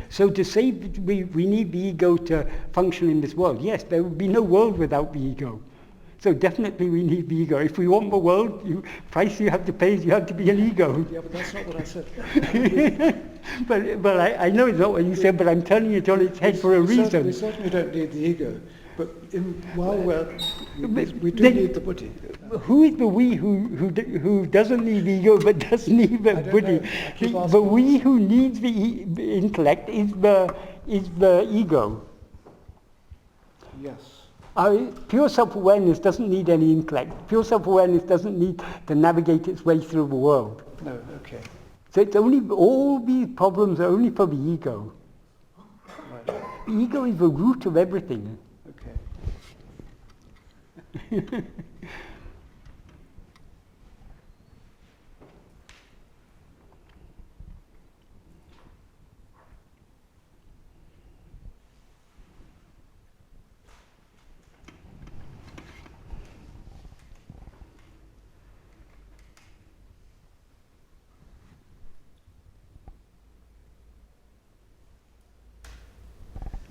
So to say that we need the ego to function in this world, yes, there would be no world without the ego. So definitely we need the ego. If we want the world, price you have to pay is you have to be an ego. Yeah, but that's not what I said. But I know it's not what you said, but I'm turning it on its head for a reason. We certainly don't need the ego, but while we do need the buddhi. Who is the we who doesn't need the ego but does need the buddhi? The we who needs the intellect is the ego. Yes. Pure self-awareness doesn't need any intellect. Pure self-awareness doesn't need to navigate its way through the world. No, okay. So it's only, all these problems are only for the ego. Right. The ego is the root of everything. Okay.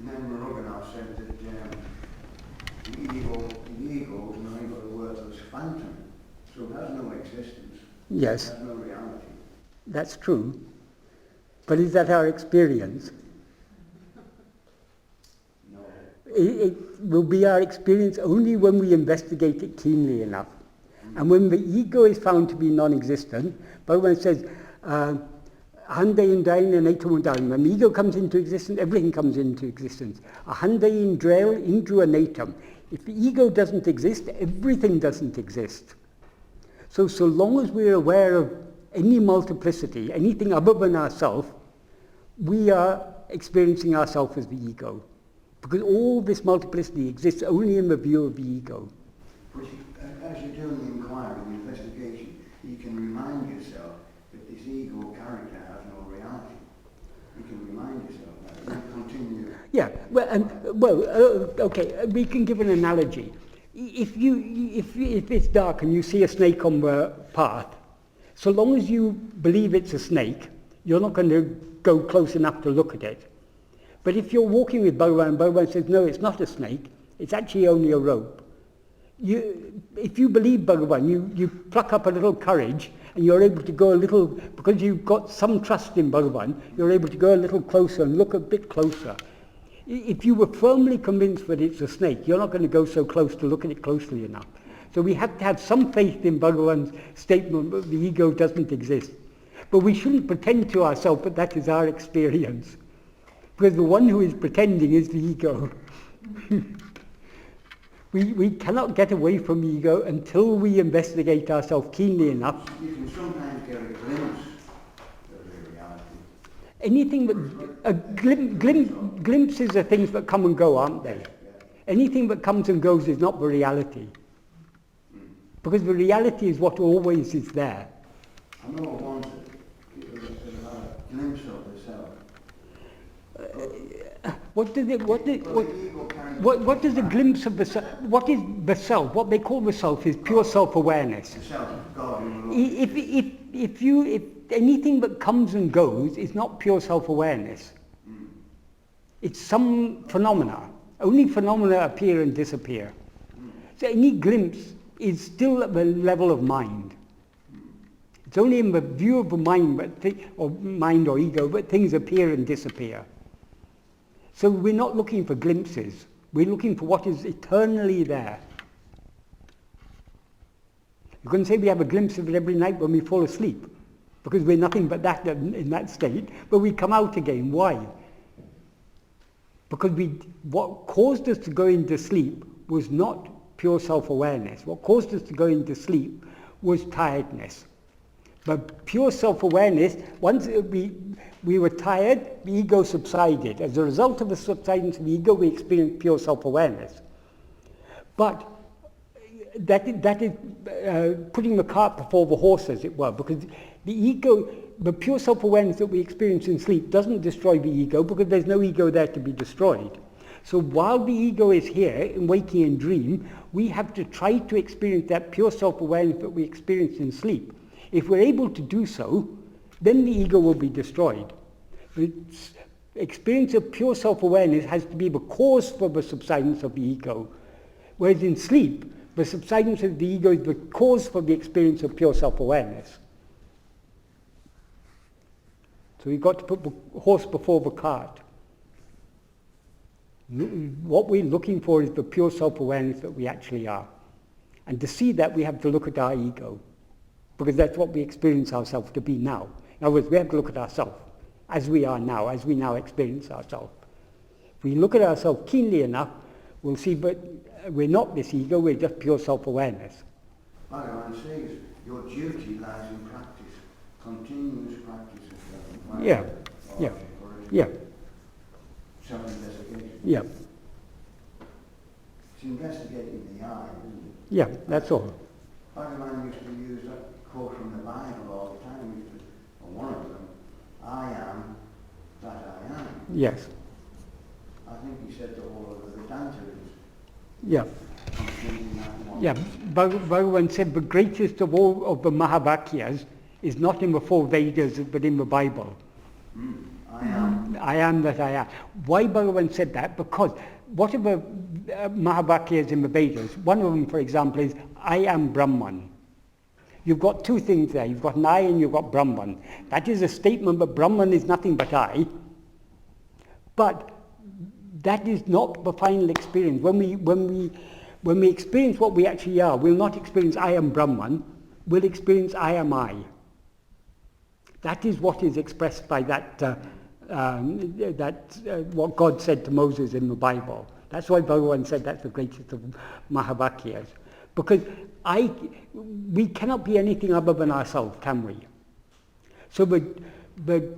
And then Ramana said that the ego is nothing but a worthless phantom, so it has no existence. Yes, It has no reality. that's true. But is that our experience? No. It will be our experience only when we investigate it keenly enough. And when the ego is found to be non-existent, Bhagavan says, Handai indriya when the ego comes into existence, everything comes into existence. Handai indriya natam. If the ego doesn't exist, everything doesn't exist. So long as we're aware of any multiplicity, anything other than ourself, we are experiencing ourself as the ego. Because all this multiplicity exists only in the view of the ego. But as you're doing the inquiry, the investigation, you can remind yourself that this ego character has no reality. You can remind yourself that. You continue. Yeah, okay, we can give an analogy. If it's dark and you see a snake on the path, so long as you believe it's a snake, you're not going to go close enough to look at it. But if you're walking with Bhagavan, Bhagavan says, no, it's not a snake, it's actually only a rope. If you believe Bhagavan, you pluck up a little courage and you're able to go a little, because you've got some trust in Bhagavan, you're able to go a little closer and look a bit closer. If you were firmly convinced that it's a snake, you're not going to go so close to look at it closely enough. So we have to have some faith in Bhagavan's statement that the ego doesn't exist. But we shouldn't pretend to ourselves that that is our experience. Because the one who is pretending is the ego. We cannot get away from the ego until we investigate ourselves keenly enough. You can sometimes get a glimpse of the reality. Anything that glimpses are things that come and go, aren't they? Anything that comes and goes is not the reality. Because the reality is what always is there. I know once that people have had a glimpse of themselves. What does a glimpse of the self? What is the self? What they call the self is pure self-awareness. The self of God. If anything that comes and goes is not pure self-awareness. It's some phenomena. Only phenomena appear and disappear. So any glimpse is still at the level of mind. It's only in the view of the mind, or mind or ego, that things appear and disappear. So we're not looking for glimpses. We're looking for what is eternally there. You can say we have a glimpse of it every night when we fall asleep, because we're nothing but that in that state, but we come out again. Why? Because what caused us to go into sleep was not pure self-awareness. What caused us to go into sleep was tiredness. But pure self-awareness, once we were tired, the ego subsided. As a result of the subsidence of the ego, we experienced pure self-awareness. But that is putting the cart before the horse, as it were, because the ego, the pure self-awareness that we experience in sleep doesn't destroy the ego, because there's no ego there to be destroyed. So while the ego is here, in waking and dream, we have to try to experience that pure self-awareness that we experience in sleep. If we're able to do so, then the ego will be destroyed. The experience of pure self-awareness has to be the cause for the subsidence of the ego. Whereas in sleep, the subsidence of the ego is the cause for the experience of pure self-awareness. So we've got to put the horse before the cart. What we're looking for is the pure self-awareness that we actually are. And to see that, we have to look at our ego. Because that's what we experience ourselves to be now. In other words, we have to look at ourselves as we are now, as we now experience ourselves. If we look at ourselves keenly enough, we'll see, but we're not this ego, we're just pure self-awareness. Bhagavan says your duty lies in practice, continuous practice of self-inquiry. Yeah, yeah, yeah, Self-investigation. yeah, It's investigating the I, isn't it? yeah, that's all. Bhagavan used to use that quote from the Bible all the time. He used to, or one of them, I am that I am. Yes, I think he said to all of the Vedantas, yeah. completing that one. Yeah, Bhagavan said the greatest of all of the Mahavakyas is not in the four Vedas but in the Bible. I am that I am. Why Bhagavan said that? Because whatever Mahavakyas in the Vedas, one of them, for example, is I am Brahman. You've got two things there. You've got an I and you've got Brahman. That is a statement that Brahman is nothing but I. But that is not the final experience. When we experience what we actually are, we'll not experience I am Brahman, we'll experience I am I. That is what is expressed by what God said to Moses in the Bible. That's why Bhagavan said that's the greatest of Mahavakyas. Because we cannot be anything other than ourselves, can we? So the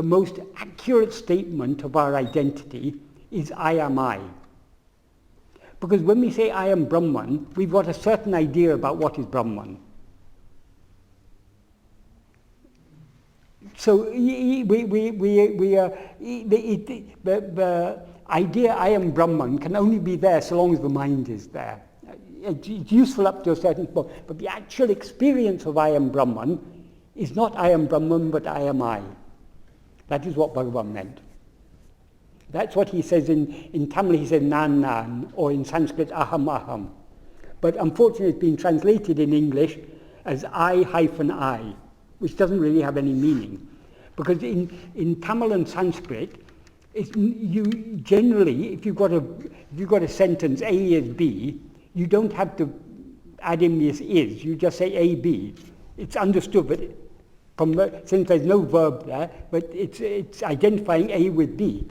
most accurate statement of our identity is I am I. Because when we say I am Brahman, we've got a certain idea about what is Brahman. So the idea I am Brahman can only be there so long as the mind is there. It's useful up to a certain point, but the actual experience of I am Brahman is not I am Brahman, but I am I. That is what Bhagavan meant. That's what he says in Tamil, he says nāṉoṉ, or in Sanskrit aham aham. But unfortunately it's been translated in English as I-I, which doesn't really have any meaning. Because in Tamil and Sanskrit, you generally, if you've got a sentence A is B, you don't have to add in this is, you just say A, B. It's understood, but since there's no verb there, but it's identifying A with B.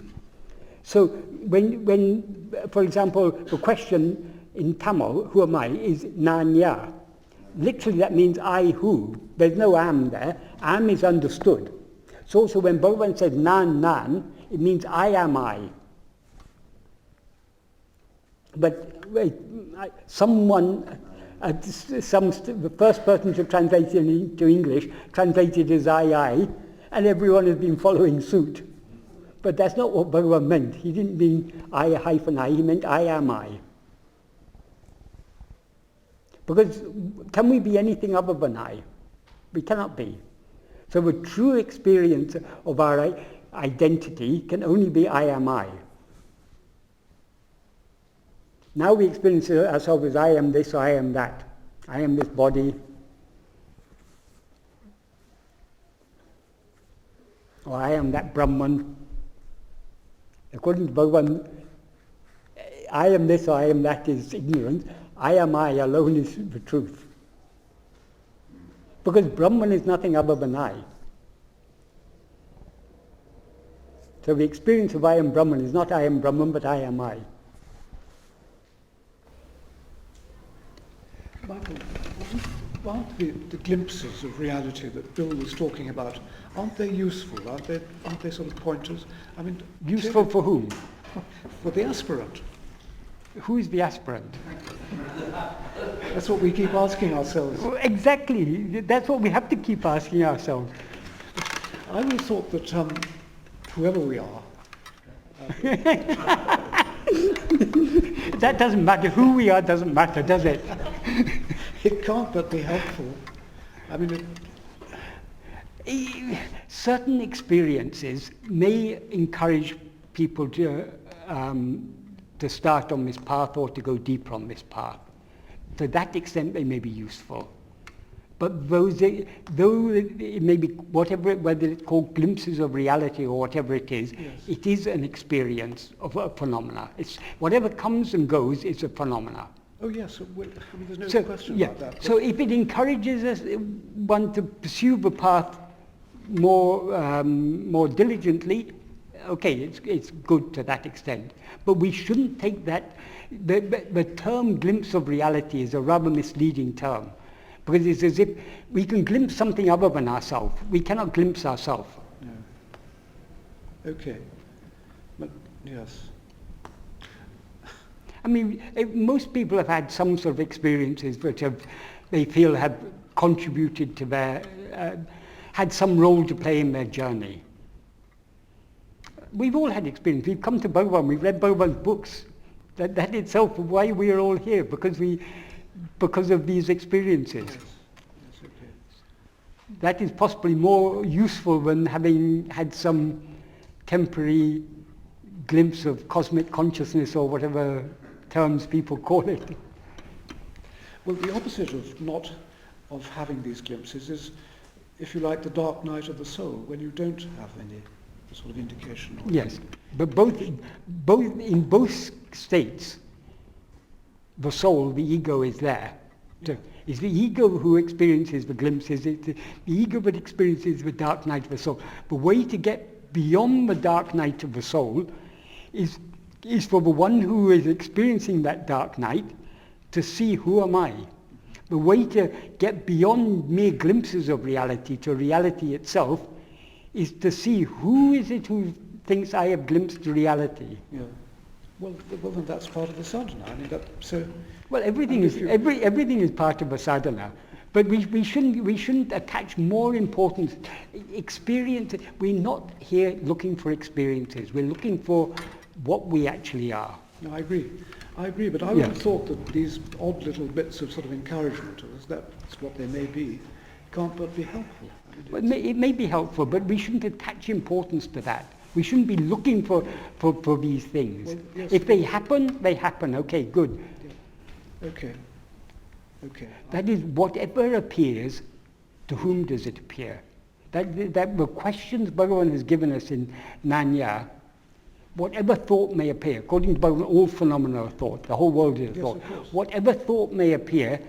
So when for example, the question in Tamil, who am I, is nāṇya. Literally that means I who. There's no am there. Am is understood. So also when Bhagavan says nāṇ, it means I am I. But the first person to translate it into English translated as I, and everyone has been following suit. But that's not what Bhagavan meant. He didn't mean I-I, he meant I am I. Because can we be anything other than I? We cannot be. So the true experience of our identity can only be I am I. Now we experience ourselves as I am this, or I am that. I am this body. Or I am that Brahman. According to Bhagavan, I am this or I am that is ignorance. I am I alone is the truth. Because Brahman is nothing other than I. So the experience of I am Brahman is not I am Brahman, but I am I. Michael, aren't the glimpses of reality that Bill was talking about, aren't they useful? Aren't they sort of pointers? I mean, useful for whom? For the aspirant. Who is the aspirant? That's what we keep asking ourselves. Well, exactly. That's what we have to keep asking ourselves. I always thought that whoever we are... that doesn't matter. Who we are doesn't matter, does it? It can't but be helpful. I mean... Certain experiences may encourage people to start on this path or to go deeper on this path. To that extent they may be useful. But though it may be whether it's called glimpses of reality or whatever it is, yes, it is an experience of a phenomena. It's whatever comes and goes is a phenomena. Oh yes, there's no question about that. So if it encourages one to pursue the path more diligently, okay, it's good to that extent, but we shouldn't take that, the term glimpse of reality is a rather misleading term, because it's as if we can glimpse something other than ourselves. We cannot glimpse ourselves. No. Okay. But, yes. I mean, most people have had some sort of experiences which they feel have contributed to their, had some role to play in their journey. We've all had experience. We've come to Bhagavan, we've read Bhagavan's books. That itself is why we are all here, because of these experiences. Yes. Yes, okay. That is possibly more useful than having had some temporary glimpse of cosmic consciousness or whatever terms people call it. Well, the opposite of having these glimpses is, if you like, the dark night of the soul, when you don't have any sort of indication. Yes, but in both states, the soul, the ego, is there. So it's the ego who experiences the glimpses. It's the ego that experiences the dark night of the soul. The way to get beyond the dark night of the soul is for the one who is experiencing that dark night to see, who am I? The way to get beyond mere glimpses of reality to reality itself is to see, who is it who thinks I have glimpsed reality? Yeah. Well, then that's part of the sadhana. I mean, well, everything is part of a sadhana, but we shouldn't attach more importance. Experience. We're not here looking for experiences. We're looking for what we actually are. No, I agree, but I would have thought that these odd little bits of sort of encouragement, as that's what they may be, can't but be helpful. I mean, it may be helpful, but we shouldn't attach importance to that. We shouldn't be looking for these things. Well, yes, if they happen, they happen. Okay, good. Yeah. Okay. That is, whatever appears, to whom does it appear? That the questions Bhagavan has given us in ṇeṇṇā, whatever thought may appear, according to Bhagavan, all phenomena are thought, the whole world is thought. Whatever thought may appear,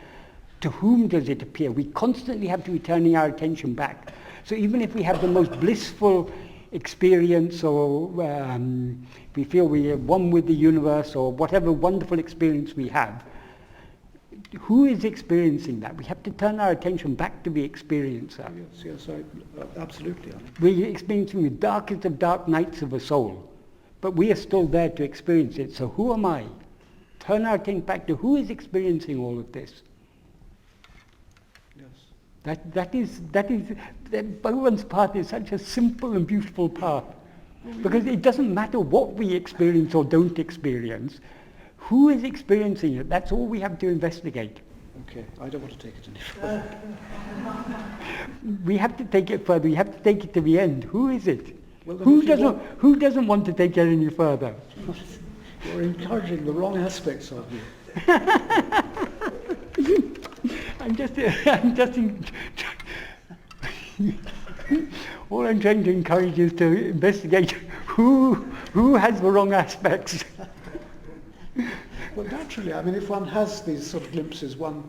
to whom does it appear? We constantly have to be turning our attention back. So even if we have the most blissful experience, or we feel we are one with the universe, or whatever wonderful experience we have, who is experiencing that? We have to turn our attention back to the experiencer. Yes, absolutely. We're experiencing the darkest of dark nights of the soul, but we are still there to experience it. So who am I? Turn our attention back to who is experiencing all of this. That Bhagavan's path is such a simple and beautiful path, because it doesn't matter what we experience or don't experience. Who is experiencing it? That's all we have to investigate. Okay, I don't want to take it any further. We have to take it further. We have to take it to the end. Who is it? Well, Who doesn't want to take it any further? You're encouraging the wrong aspects of you. All I'm trying to encourage is to investigate who has the wrong aspects. Well, naturally, I mean, if one has these sort of glimpses, one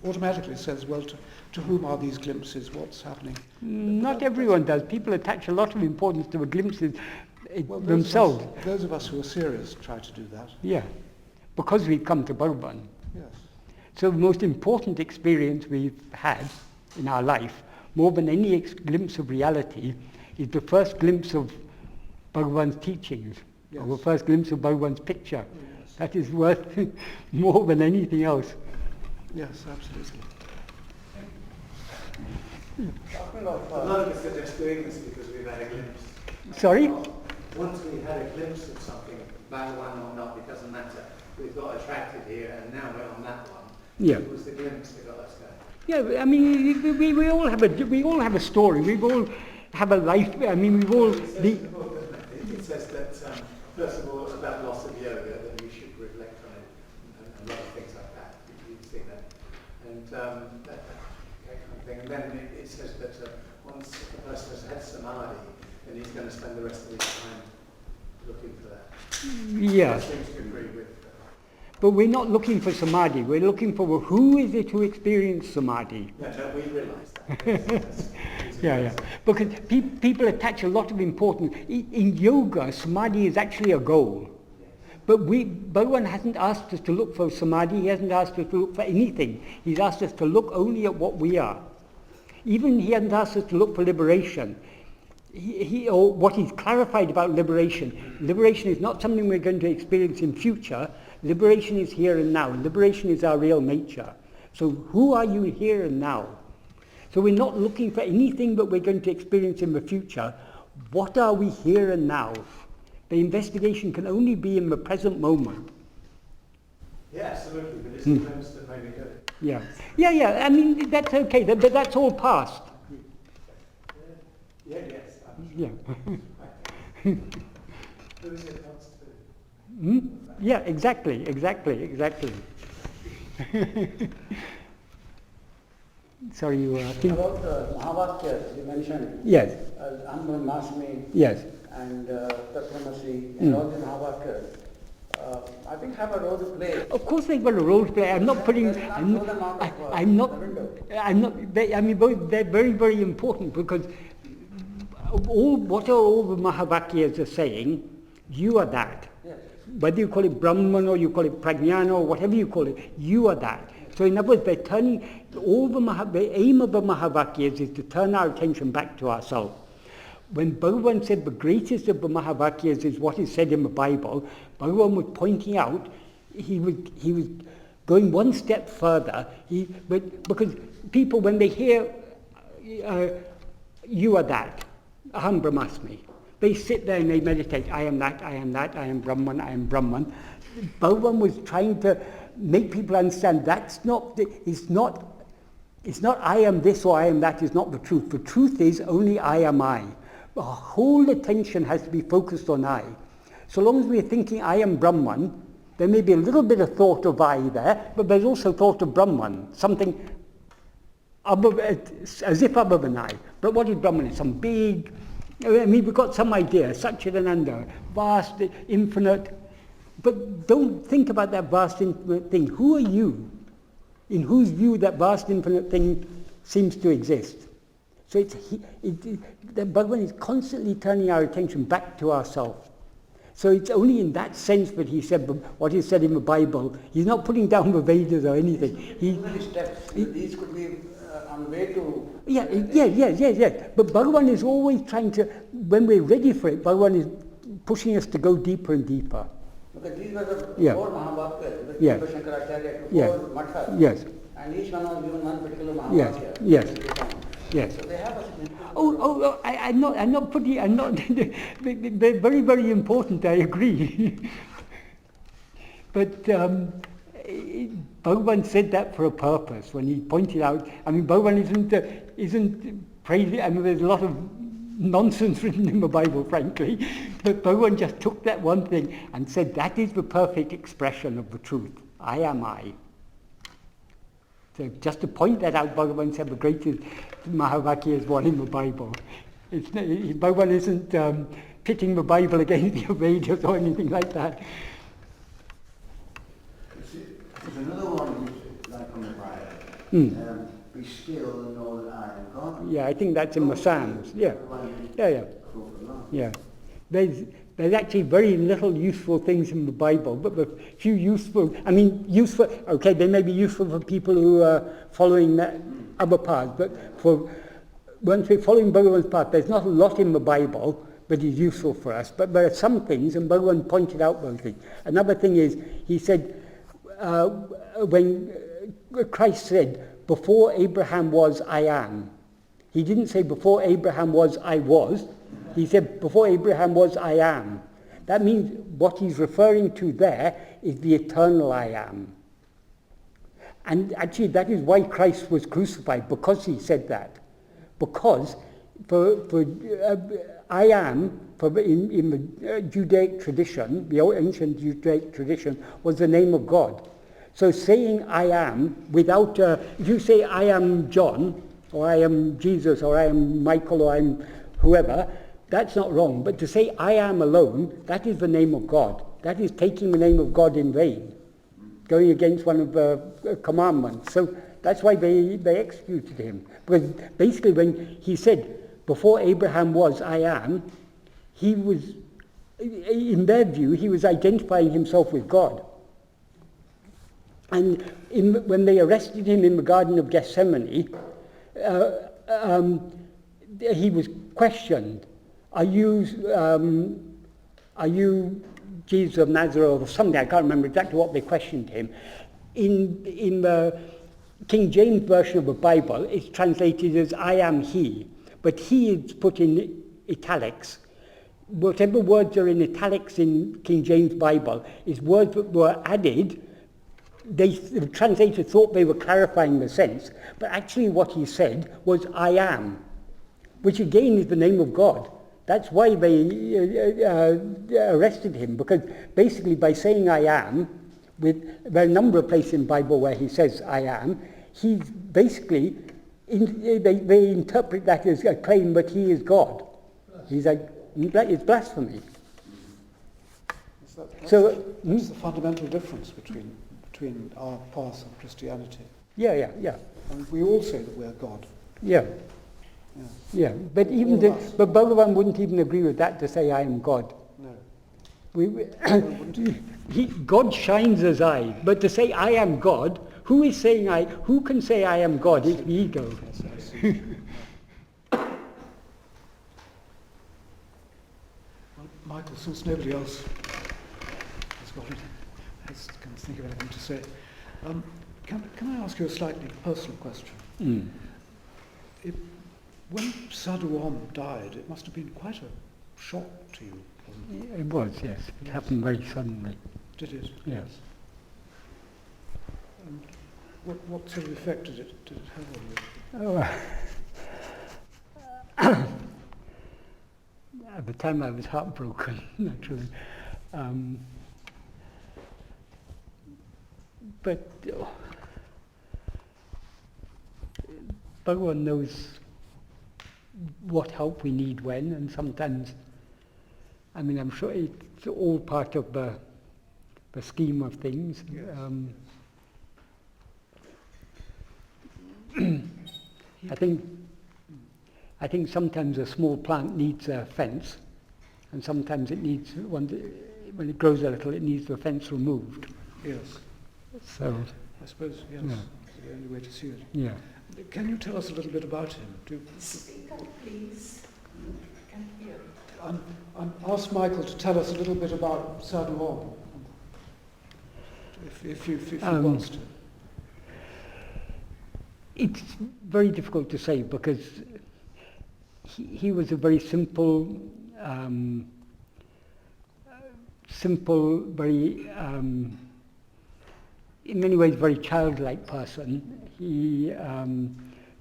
automatically says, well, to whom are these glimpses? What's happening? Not everyone does. People attach a lot of importance to the glimpses themselves. Those of us who are serious try to do that. Yeah, because we've come to Bhagavan. Yes. So the most important experience we've had in our life, more than any glimpse of reality, is the first glimpse of Bhagavan's teachings, or the first glimpse of Bhagavan's picture. Yes. That is worth more than anything else. Yes, absolutely. A lot of us are just doing this because we've had a glimpse. Sorry? Once we've had a glimpse of something, Bhagavan or not, it doesn't matter. We've got attracted here, and now we're on that one. Yeah. It was the glimpse that got us going. Yeah, I mean, we all have a story. We all have a life. I mean, we've all. It says that first of all about loss of yoga, that we should reflect on it, and a lot of things like that. You've seen that, and that kind of thing. And then it says that once a person has had samadhi, then he's going to spend the rest of his time looking for that. Yeah. That seems to agree with. But we're not looking for samadhi. We're looking for who is it who experienced samadhi. No, we realise that. Yeah. Because people attach a lot of importance. In yoga, samadhi is actually a goal. But Bhagavan hasn't asked us to look for samadhi, he hasn't asked us to look for anything. He's asked us to look only at what we are. Even he hasn't asked us to look for liberation. Or what he's clarified about liberation. Liberation is not something we're going to experience in future. Liberation is here and now. Liberation is our real nature. So who are you here and now? So we're not looking for anything that we're going to experience in the future. What are we here and now? The investigation can only be in the present moment. Yeah, absolutely, but it's the premise that made me do it. Yeah. I mean, that's okay, but that's all past. Yes. Yeah. Who is it wants to? Yeah, exactly. Sorry, you were asking? About the Mahavakya you mentioned. Yes. Aham Brahmasmi. Yes. And Tattvamasi and all the Mahavakyas. I think have a role to play. Of course they've got a role to play. I'm not putting. They're very, very important because what all the Mahavakyas are saying, you are that. Yes. Whether you call it Brahman or you call it Prajnana or whatever you call it, you are that. So in other words, they're turning, the aim of the Mahavakyas is to turn our attention back to ourselves. When Bhagavan said the greatest of the Mahavakyas is what is said in the Bible, Bhagavan was pointing out, he was going one step further, because people, when they hear, you are that, Aham Brahmasmi, they sit there and they meditate, I am that, I am that, I am Brahman, I am Brahman. Bhagavan was trying to make people understand it's not I am this or I am that is not the truth. The truth is only I am I. Our whole attention has to be focused on I. So long as we're thinking I am Brahman, there may be a little bit of thought of I there, but there's also thought of Brahman, something as if other than I. But what is Brahman? It's some big, we've got some idea, cit-jaḍa-granthi, vast, infinite. But don't think about that vast infinite thing. Who are you? In whose view that vast infinite thing seems to exist? So that Bhagavan is constantly turning our attention back to ourselves. So it's only in that sense that he said what he said in the Bible. He's not putting down the Vedas or anything. These could be on the way to... Yes. But Bhagavan is always trying to, when we're ready for it, Bhagavan is pushing us to go deeper and deeper. Because these were the four Mahavakyas, the Shankaracharya, four Mathas. Yes. And each one was given one particular Mahavakya. Yes. So they have a I'm not putting, they're very, very important, I agree. But Bhagavan said that for a purpose when he pointed out, Bhagavan isn't praising, there's a lot of nonsense written in the Bible, frankly, but Bhagavan just took that one thing and said that is the perfect expression of the truth. I am I. So just to point that out, Bhagavan said the greatest Mahavakya is one in the Bible. Bhagavan isn't pitting the Bible against the Vedas or anything like that. There's another one like on the Bible. Be still and know that I am God. Yeah, I think that's in the Psalms. Yeah. There's actually very little useful things in the Bible, but the few useful, okay, they may be useful for people who are following that other paths, but once we're following Bhagavan's path, there's not a lot in the Bible that is useful for us, but there are some things, and Bhagavan pointed out those things. Another thing is, he said, when Christ said, before Abraham was, I am. He didn't say before Abraham was, I was. He said before Abraham was, I am. That means what he's referring to there is the eternal I am. And actually that is why Christ was crucified, because he said that. Because I am, in the Judaic tradition, the ancient Judaic tradition, was the name of God. So saying I am without, if you say I am John, or I am Jesus, or I am Michael, or I am whoever, that's not wrong. But to say I am alone, that is the name of God. That is taking the name of God in vain, going against one of the commandments. So That's why they executed him. Because basically when he said, before Abraham was, I am, he was, in their view, he was identifying himself with God. And when they arrested him in the Garden of Gethsemane, he was questioned. Are you Jesus of Nazareth or something? I can't remember exactly what they questioned him. In the King James Version of the Bible, it's translated as I am he, but he is put in italics. Whatever words are in italics in King James Bible is words that were added. The translator thought they were clarifying the sense, but actually what he said was I am, which again is the name of God. That's why they arrested him, because basically by saying I am, there are a number of places in the Bible where he says I am, he's basically, they interpret that as a claim that he is God. He's like, it's blasphemy. That's So the fundamental difference between our path and Christianity. Yeah. And we all say that we're God. Yeah. But even but Bhagavan wouldn't even agree with that, to say I am God. No. God shines as I, but to say I am God, who is saying who can say I am God? It's the ego. Yes, I see. Well, Michael, since nobody else can think of anything to say, can I ask you a slightly personal question? When Sadhuam died, it must have been quite a shock to you, wasn't it? It was, yes. It happened very suddenly. Did it? Yes. And what sort of effect did it have on you? At the time I was heartbroken, naturally. But Bhagavan knows what help we need when, and sometimes, I mean, I'm sure it's all part of the scheme of things. Yes. I think sometimes a small plant needs a fence, and sometimes it needs, when it grows a little, it needs the fence removed. Yes. So, I suppose, yes, Yeah. that's the only way to see it. yeah. Can you tell us a little bit about him? Speak up, please. I can hear. Ask Michael to tell us a little bit about Sadhuam, if he wants to. It's very difficult to say, because he was a very simple, very, in many ways, very childlike person. He,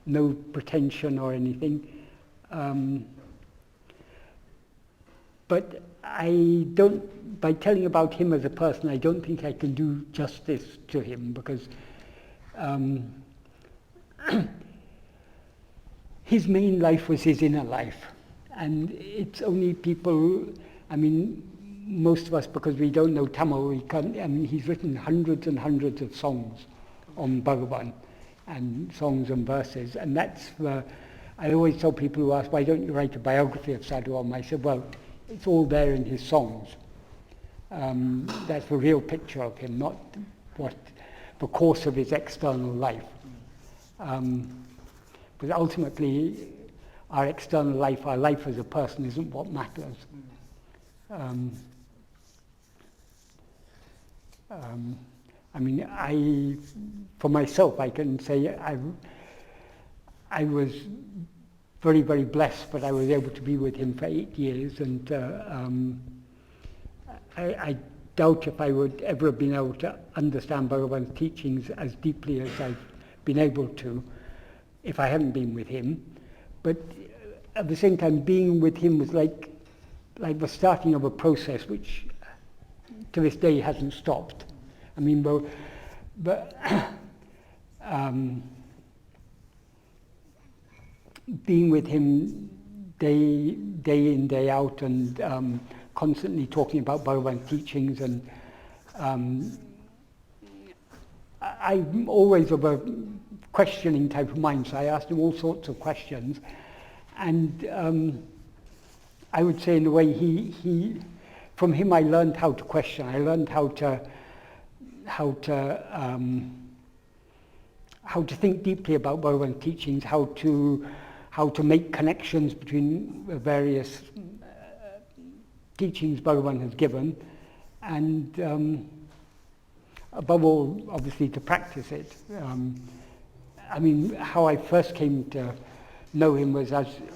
no pretension or anything. But by telling about him as a person, I don't think I can do justice to him, because his main life was his inner life. And it's only people, I mean, most of us, because we don't know Tamil, he's written hundreds and hundreds of songs on Bhagavan, and songs and verses, and that's I always tell people who ask, why don't you write a biography of Sadhuam? I said, well, it's all there in his songs. That's the real picture of him, not what the course of his external life. Because ultimately, our external life, our life as a person, isn't what matters. I mean, for myself, I can say I was very, very blessed that I was able to be with him for 8 years, and I doubt if I would ever have been able to understand Bhagavan's teachings as deeply as I've been able to if I hadn't been with him. But at the same time, being with him was like the starting of a process which to this day hasn't stopped. I mean, but being with him day in, day out, and constantly talking about Bhagavan's teachings, and I'm always of a questioning type of mind, so I asked him all sorts of questions. And I would say in a way from him I learned how to question. I learned how to think deeply about Bhagavan's teachings, how to make connections between the various teachings Bhagavan has given, and above all, obviously, to practice it. I mean, how I first came to know him was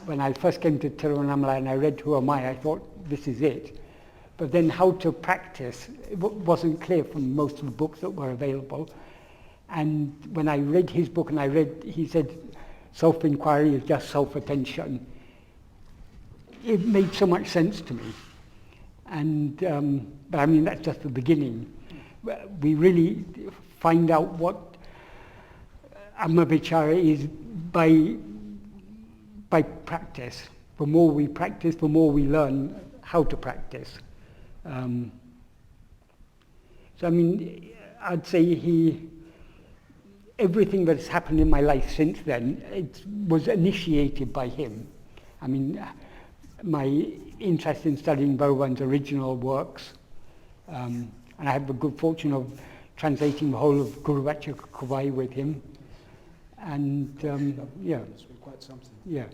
when I first came to Tirunamala and I read Who Am I thought, this is it. But then how to practice, it wasn't clear from most of the books that were available. And when I read his book and he said, self-inquiry is just self-attention. It made so much sense to me. And, but I mean, that's just the beginning. We really find out what Atma-vichara is by practice. The more we practice, the more we learn how to practice. So I mean, I'd say everything that's happened in my life since then, it was initiated by him. I mean, my interest in studying Bhagavan's original works, and I had the good fortune of translating the whole of Guru Vachakavai with him. And yeah, It's been quite something. yeah.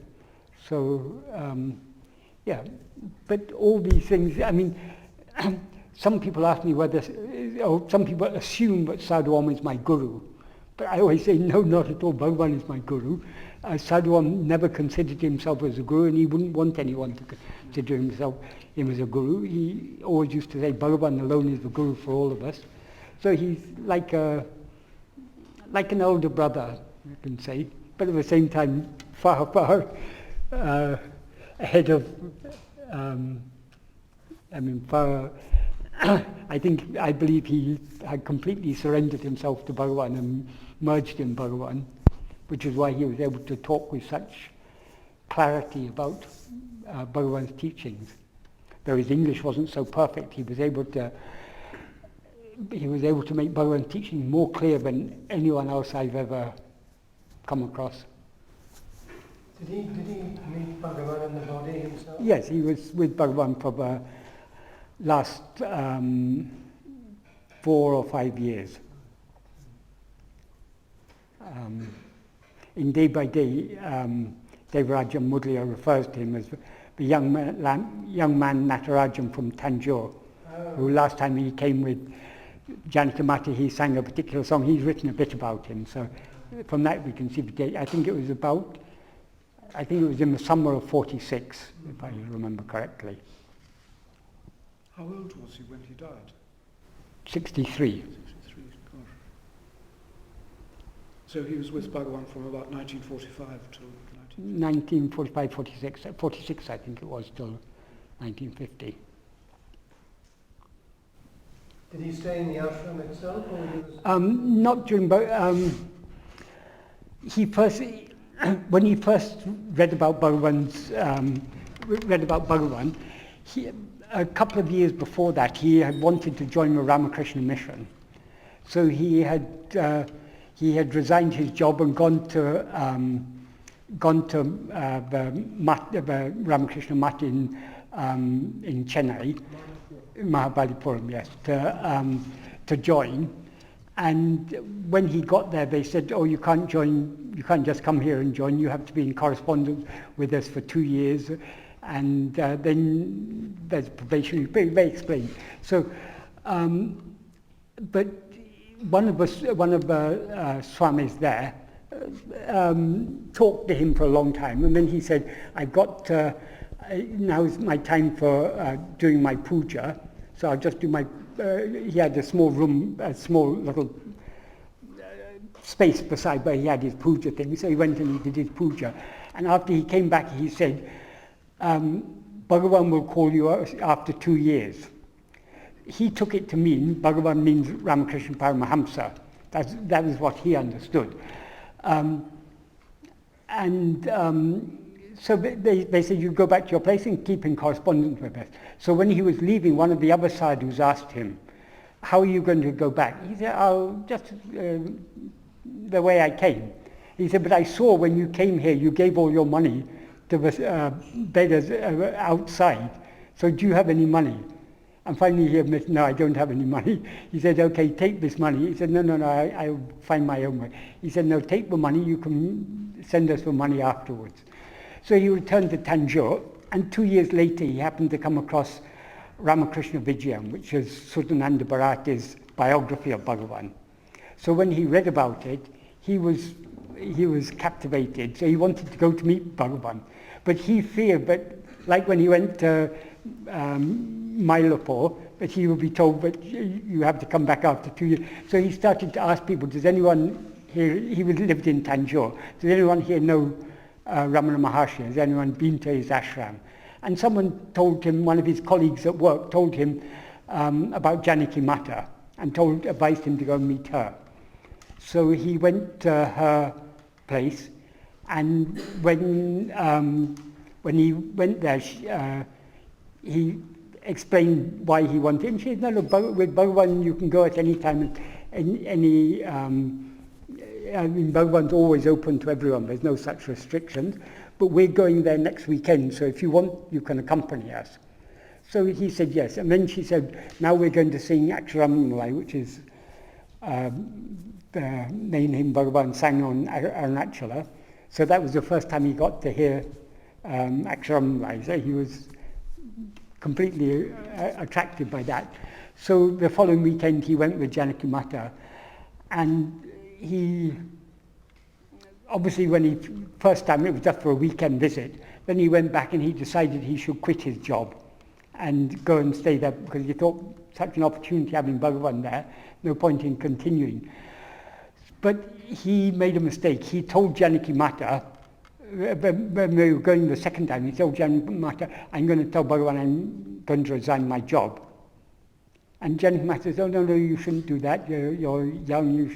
So yeah, but all these things. I mean, some people ask me whether, or some people assume that Sadhuam is my guru, but I always say no, not at all. Bhagavan is my guru. Sadhuam never considered himself as a guru, and he wouldn't want anyone to consider him as a guru. He always used to say Bhagavan alone is the guru for all of us. So he's like an older brother, you can say, but at the same time far, far ahead of, far, I believe he had completely surrendered himself to Bhagavan and merged in Bhagavan, which is why he was able to talk with such clarity about Bhagavan's teachings. Though his English wasn't so perfect, he was able to make Bhagavan's teaching more clear than anyone else I've ever come across. Did he meet Bhagavan in the body himself? Yes, he was with Bhagavan for the last 4 or 5 years. In Day by Day, Devaraja Mudliya refers to him as the young man Natarajan from Tanjore, who last time he came with Janatamati, he sang a particular song. He's written a bit about him, so from that we can see the date. I think it was in the summer of 46, if I remember correctly. How old was he when he died? 63. 63, gosh. So he was with Bhagavan from about 1945 till 1945, 46. 46 I think it was, till 1950. Did he stay in the ashram itself, or he was? Not during, when he first read about Bhagavan, a couple of years before that, he had wanted to join the Ramakrishna mission. So he had resigned his job and gone to the Ramakrishna Mutt in Chennai, Mahabalipuram, yes, to join. And when he got there, they said, "Oh, you can't join. You can't just come here and join. You have to be in correspondence with us for 2 years." And then there's probationary period. They explained. So, but one of the swamis there talked to him for a long time, and then he said, "I've got now is my time for doing my puja, so I'll just do my." He had a small room, a small little space beside where he had his puja thing. So he went and he did his puja, and after he came back, he said, "Bhagavan will call you after 2 years." He took it to mean Bhagavan means Ramakrishna Paramahamsa. That is what he understood. So they said, "You go back to your place and keep in correspondence with us." So when he was leaving, one of the other sadhus asked him, "How are you going to go back?" He said, "I'll just the way I came." He said, but I saw when you came here, you gave all your money to the beggars outside. So do you have any money? And finally he admitted, no, I don't have any money. He said, okay, take this money. He said, no, I'll find my own way. He said, no, take the money, you can send us the money afterwards. So he returned to Tanjore, and 2 years later he happened to come across Ramakrishna Vijayam, which is Sudhananda Bharati's biography of Bhagavan. So when he read about it, he was captivated, so he wanted to go to meet Bhagavan. But he feared that, like when he went to Mylapore, that he would be told that you have to come back after 2 years. So he started to ask people, does anyone here, he lived in Tanjore, does anyone here know Ramana Maharshi? Has anyone been to his ashram? And someone told him, one of his colleagues at work told him about Janaki Mata and advised him to go and meet her. So he went to her place, and when he went there, he explained why he wanted, and she said, no, with Bhagavan you can go at any time, Bhagavan's always open to everyone, there's no such restrictions, but we're going there next weekend, so if you want, you can accompany us. So he said yes, and then she said, now we're going to sing Aksharamanalai, which is the main hymn Bhagavan sang on Arunachala. So that was the first time he got to hear Aksharamanalai. So he was completely attracted by that. So the following weekend he went with Janaki Mata, and he, obviously when he first time it was just for a weekend visit, then he went back and he decided he should quit his job and go and stay there, because he thought such an opportunity having Bhagavan there, no point in continuing. But he made a mistake. He told Janaki Mata, when we were going the second time, he told Janaki Mata, I'm going to tell Bhagavan I'm going to resign my job. And Janaki Mata said, no, you shouldn't do that. You're young,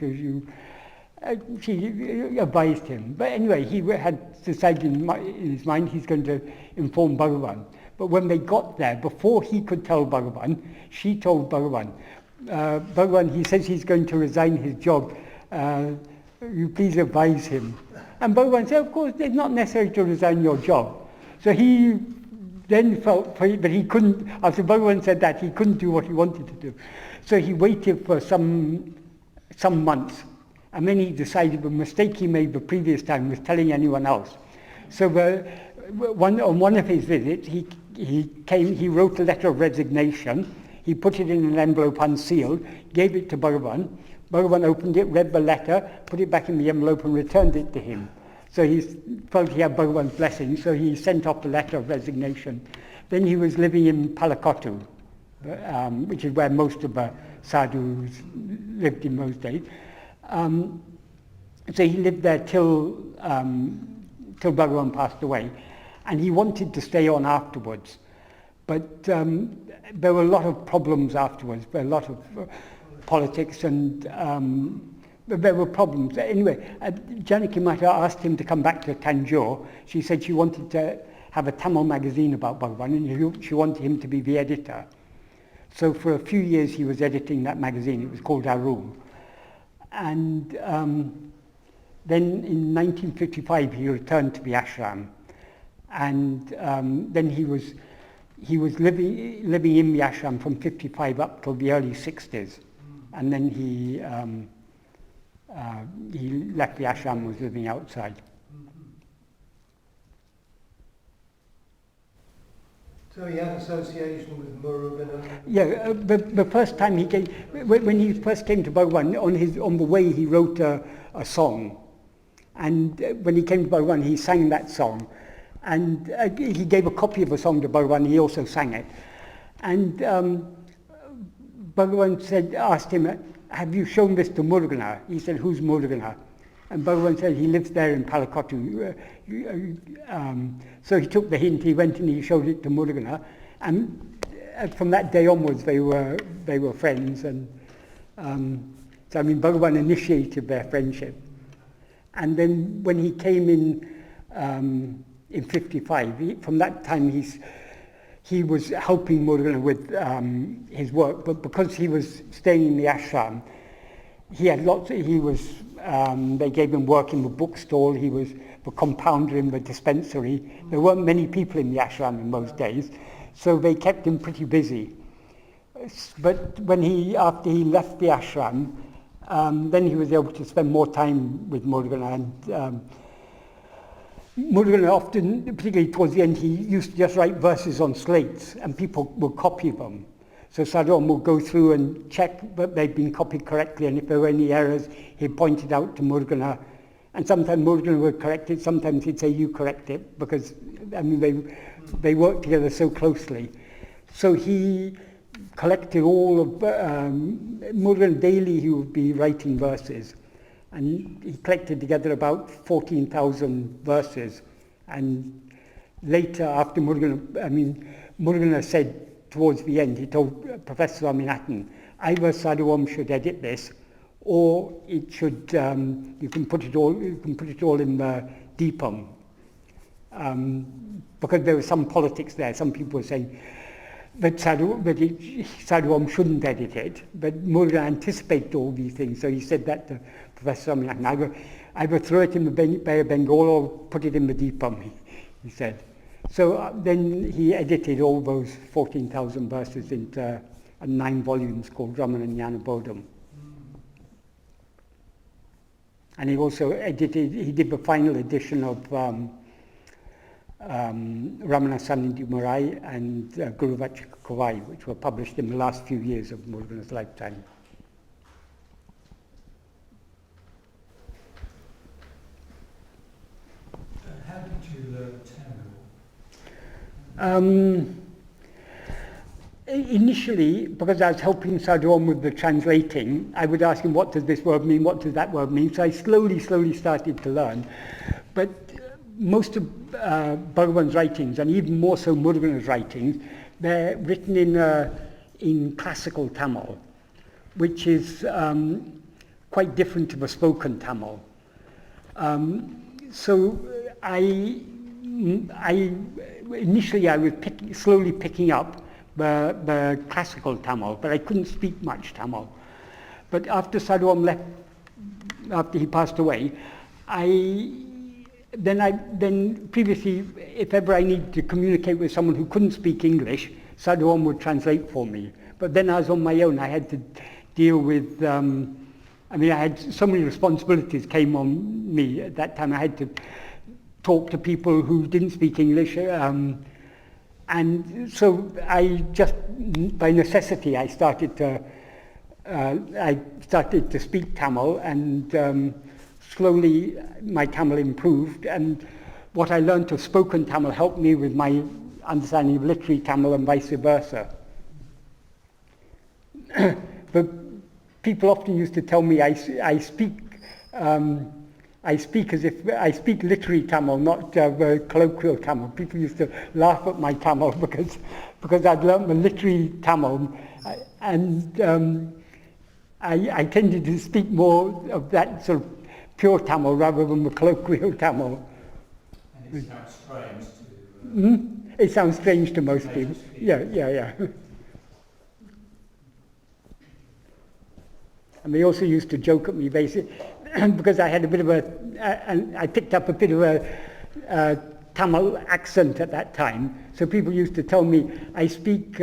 she advised him. But anyway, he had decided in his mind he's going to inform Bhagavan. But when they got there, before he could tell Bhagavan, she told Bhagavan, Bhagavan, he says he's going to resign his job. You please advise him. And Bhagavan said, of course, it's not necessary to resign your job. So he then felt, but he couldn't, after Bhagavan said that, he couldn't do what he wanted to do. So he waited for some months. And then he decided the mistake he made the previous time was telling anyone else. So on one of his visits, he wrote a letter of resignation. He put it in an envelope unsealed, gave it to Bhagavan. Bhagavan opened it, read the letter, put it back in the envelope and returned it to him. So he felt he had Bhagavan's blessing, so he sent off the letter of resignation. Then he was living in Palakottu, which is where most of the sadhus lived in those days. So he lived there till Bhagavan passed away. And he wanted to stay on afterwards. But there were a lot of problems afterwards, there were a lot of politics and there were problems. Anyway, Janaki Mata asked him to come back to Tanjore. She said she wanted to have a Tamil magazine about Bhagavan, and she wanted him to be the editor. So for a few years he was editing that magazine. It was called Aru. And then in 1955 he returned to the ashram. And then he was living in the ashram from 55 up till the early 60s. And then he left the ashram and was living outside. So he had association with Murugan? Yeah, the first time he came, when he first came to Bhagavan, on the way he wrote a song. And when he came to Bhagavan, he sang that song. And he gave a copy of the song to Bhagavan, he also sang it. And Bhagavan asked him, have you shown this to Murugana? He said, who's Murugana? And Bhagavan said, he lives there in Palakottu. So he took the hint, he went and he showed it to Murugana. And from that day onwards, they were friends. And so Bhagavan initiated their friendship. And then when he came in 55, from that time he was helping Murugana with his work, but because he was staying in the ashram, he was They gave him work in the bookstall. He was the compounder in the dispensary. There weren't many people in the ashram in those days, so they kept him pretty busy. But after he left the ashram, then he was able to spend more time with Murugan, and Murugan often, particularly towards the end, he used to just write verses on slates and people would copy them. So Sadhguru would go through and check that they'd been copied correctly, and if there were any errors, he pointed out to Murugan. And sometimes Murugan would correct it, sometimes he'd say, you correct it, because they worked together so closely. So he collected all of Murugan daily. He would be writing verses, and he collected together about 14,000 verses. And later, after Murugan said towards the end, he told Professor Swaminathan, either Sadhguru should edit this, or it should you can put it all in the Deepam, because there was some politics there. Some people were saying that Sadhguru shouldn't edit it, but Murugan anticipated all these things, so he said that to Professor Swaminathan, either throw it in the Bay of Bengal or put it in the Deepam, he said. So then he edited all those 14,000 verses into 9 volumes called Ramana Maharshi. And he also he did the final edition of Ramana Sannidhi Marai and Guru Vachakavai, which were published in the last few years of Murugan's lifetime. How did you learn Tamil? Initially, because I was helping Sadhguru with the translating, I would ask him, what does this word mean, what does that word mean? So I slowly started to learn. But most of Bhagavan's writings, and even more so Murugan's writings, they're written in classical Tamil, which is quite different to the spoken Tamil. So initially I was slowly picking up the classical Tamil, but I couldn't speak much Tamil. But after Sadhguru left, after he passed away, then previously, if ever I needed to communicate with someone who couldn't speak English, Sadhguru would translate for me. But then I was on my own. I had to deal with, I had so many responsibilities came on me at that time. I had to talk to people who didn't speak English, and so I just, by necessity, I started to speak Tamil, and slowly my Tamil improved, and what I learned of spoken Tamil helped me with my understanding of literary Tamil and vice versa. But people often used to tell me I speak as if I speak literary Tamil, not colloquial Tamil. People used to laugh at my Tamil because I'd learned the literary Tamil, and I tended to speak more of that sort of pure Tamil rather than the colloquial Tamil. And it sounds strange to... It sounds strange to most people. Yeah. And they also used to joke at me, basically, because I had a bit of I picked up a bit of a Tamil accent at that time. So people used to tell me I speak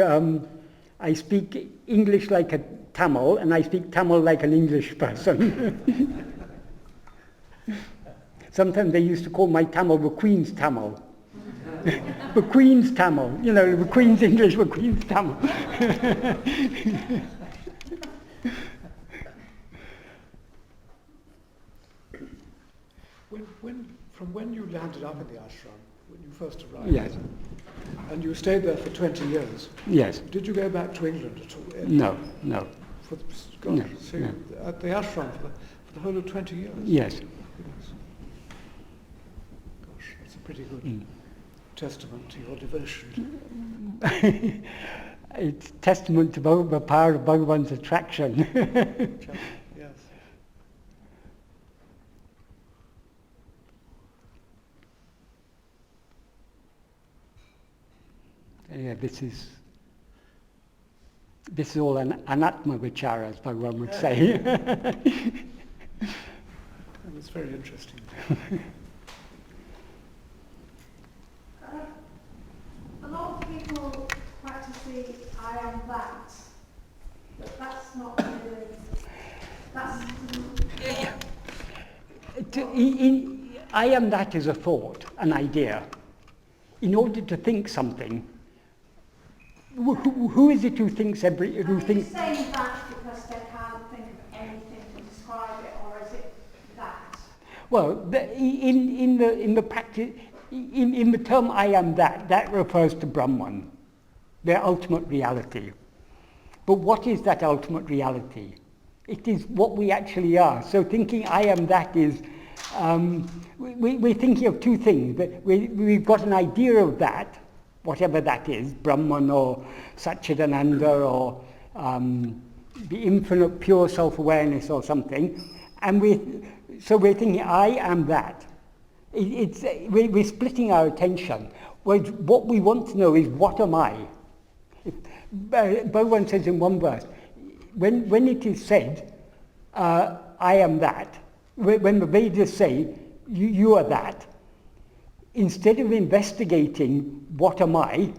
English like a Tamil, and I speak Tamil like an English person. Sometimes they used to call my Tamil the Queen's Tamil. The Queen's Tamil, the Queen's English, the Queen's Tamil. From when you landed up in the ashram, when you first arrived, yes, and you stayed there for 20 years, yes, did you go back to England at all? No. No, so no. at the ashram for the whole of 20 years? Yes. Gosh, that's a pretty good testament to your devotion. It's testament to the power of Bhagavan's attraction. Yes. Yeah, this is all an Atma-vichara, as Bhagavan would say. was very interesting. A lot of people practice the I am that, but that's not really, that's... I am that is a thought, an idea. In order to think something, who is it who thinks Are you saying that because they can't think of anything to describe it, or is it that? Well, in the practice, in the term I am that refers to Brahman, their ultimate reality. But what is that ultimate reality? It is what we actually are. So thinking I am that is, we're thinking of two things. We've got an idea of that, whatever that is, Brahman or Satchidananda or the infinite pure self-awareness or something. And so we're thinking I am that. We're splitting our attention. What we want to know is what am I? Bhagavan says in one verse, when it is said, I am that, when the Vedas say, you are that, instead of investigating what am I,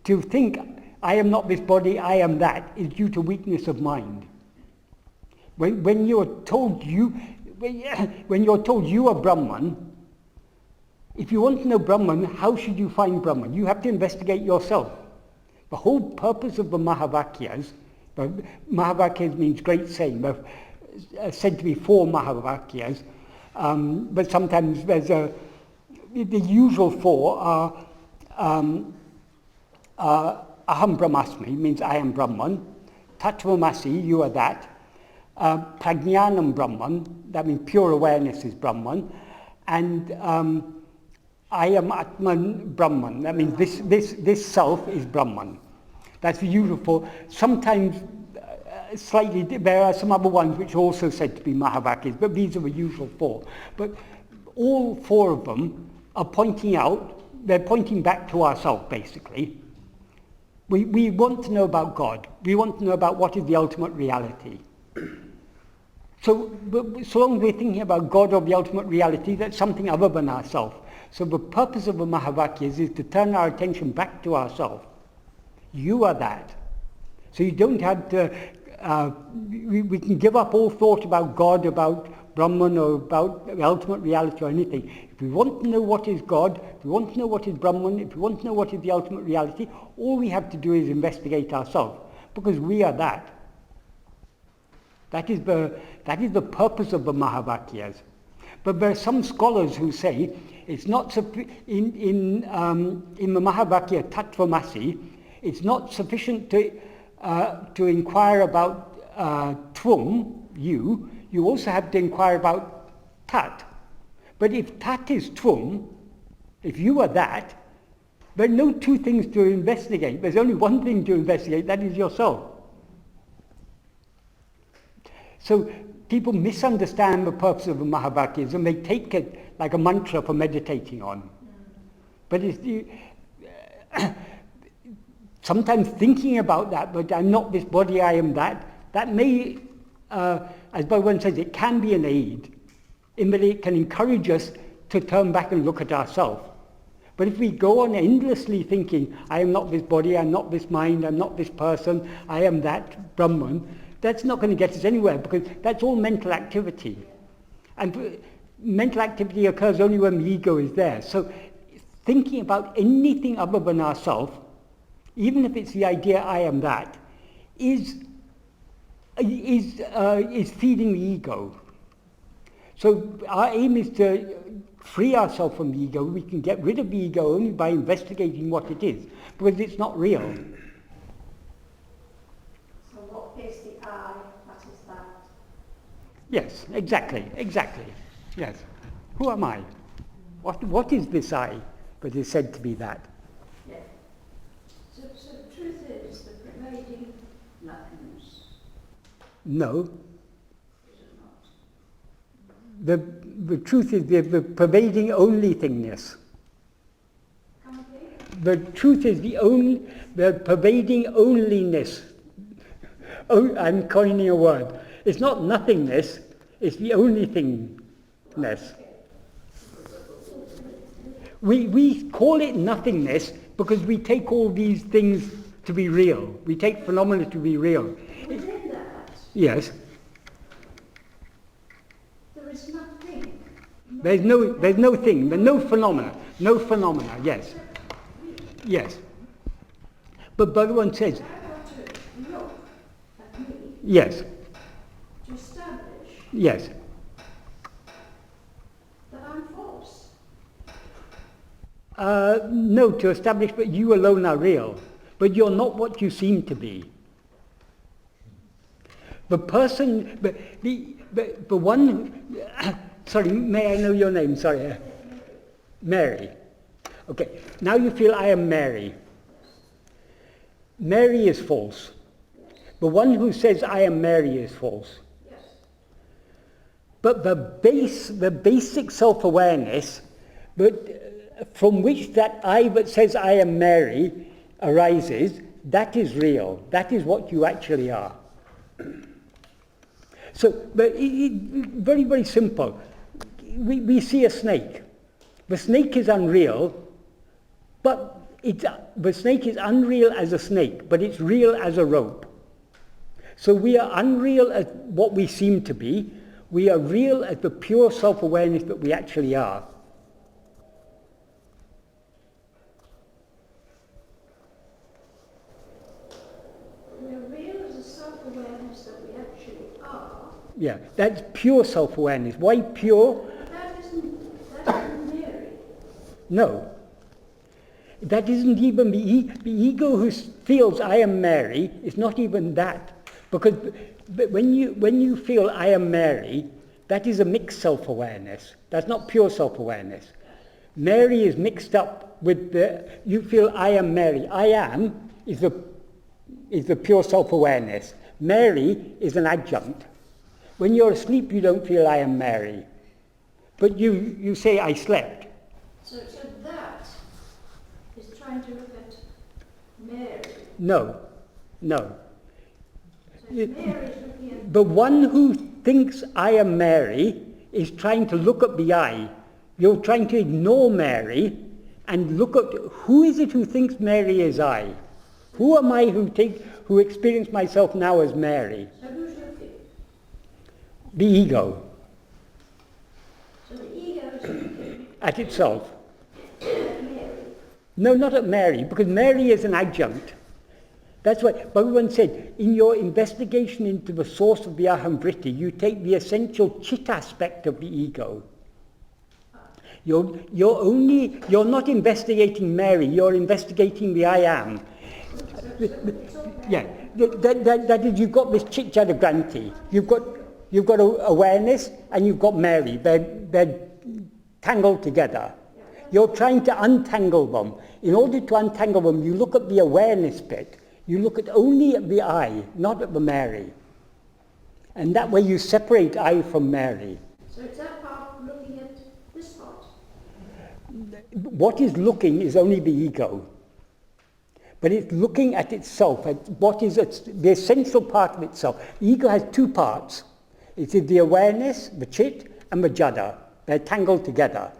to think I am not this body, I am that, is due to weakness of mind. When you're told you are Brahman, if you want to know Brahman, how should you find Brahman? You have to investigate yourself. The whole purpose of the Mahavakyas, Mahavakyas means great saying, there are said to be 4 Mahavakyas, but sometimes there's the usual 4 are Aham Brahmasmi, means I am Brahman, Tattvamasi, you are that, Prajnanam Brahman, that means pure awareness is Brahman, and I am Atman Brahman, that means this self is Brahman. That's the usual 4. Sometimes slightly, there are some other ones which are also said to be Mahavakyas, but these are the usual 4. But all 4 of them are pointing out, they're pointing back to ourselves basically. We want to know about God. We want to know about what is the ultimate reality. So long as we're thinking about God or the ultimate reality, that's something other than ourselves. So the purpose of the Mahavakyas is to turn our attention back to ourselves. You are that. So you don't have to, we can give up all thought about God, about Brahman, or about the ultimate reality or anything. If we want to know what is God, if we want to know what is Brahman, if we want to know what is the ultimate reality, all we have to do is investigate ourselves, because we are that. That is the purpose of the Mahavakyas. But there are some scholars who say it's not in the Mahavakya Tattvamasi, it's not sufficient to inquire about Tvam, you. You also have to inquire about Tat. But if Tat is Tvam, if you are that, there are no 2 things to investigate. There's only one thing to investigate, that is yourself. So people misunderstand the purpose of the Mahavakyas and they take it like a mantra for meditating on. But sometimes thinking about that, but I'm not this body, I am that may, as Bhagavan says, it can be an aid, in that it can encourage us to turn back and look at ourselves. But if we go on endlessly thinking, I am not this body, I'm not this mind, I'm not this person, I am that Brahman, that's not going to get us anywhere, because that's all mental activity. And mental activity occurs only when the ego is there. So thinking about anything other than ourselves, even if it's the idea I am that, is feeding the ego. So our aim is to free ourselves from the ego. We can get rid of the ego only by investigating what it is, because it's not real. So what is the I, what is that? Yes, exactly. Yes. Who am I? What is this I that is said to be that? Yeah. So the truth is the pervading nothingness. No. Is it not? The truth is the pervading only thingness. Come again? The truth is the pervading onlyness. Oh, I'm coining a word. It's not nothingness, it's the only thing. nothingness. We call it nothingness because we take all these things to be real. We take phenomena to be real. Within that, Yes. there is nothing. There's no thing, there's no phenomena. No phenomena, yes. Yes. But Bhagavan says, I want to look at me yes, to establish yes. that I'm false. No, to establish that you alone are real, but you're not what you seem to be. The person, the one, sorry, may I know your name? Sorry. Mary. Okay, now you feel I am Mary. Mary is false. The one who says I am Mary is false. Yes. But the basic self-awareness from which that I that says I am Mary arises, that is real. That is what you actually are. So, but very, very simple. We see a snake. The snake is unreal, but the snake is unreal as a snake, but it's real as a rope. So we are unreal as what we seem to be. We are real as the pure self-awareness that we actually are. We're real as a self-awareness that we actually are. Yeah, that's pure self-awareness. Why pure? That isn't Mary. No. That isn't even the ego who feels I am Mary. It's not even that. Because when you feel I am Mary, that is a mixed self-awareness. That's not pure self-awareness. Mary is mixed up with you feel I am Mary. I am is the pure self-awareness. Mary is an adjunct. When you're asleep, you don't feel I am Mary. But you say I slept. So that is trying to look at Mary. No. So Mary is looking at The one who thinks I am Mary is trying to look at the I. You're trying to ignore Mary and look at who is it who thinks Mary is I? Who am I who experience myself now as Mary? So who's looking? The ego, So the ego is looking at itself. at Mary. No, not at Mary, because Mary is an adjunct. That's why Bhagavan said, in your investigation into the source of the aham-vritti, you take the essential chit aspect of the ego. You're not investigating Mary, you're investigating the I am. Yeah, that is, you've got this cit-jaḍa-granthi. You've got awareness and you've got Mary. They're tangled together. You're trying to untangle them. In order to untangle them, you look at the awareness bit. You look only at the I, not at the Mary. And that way you separate I from Mary. So it's that part looking at this part. What is looking is only the ego. But it's looking at itself, at what is the essential part of itself. The ego has two parts. It is the awareness, the chit, and the jaḍa. They're tangled together.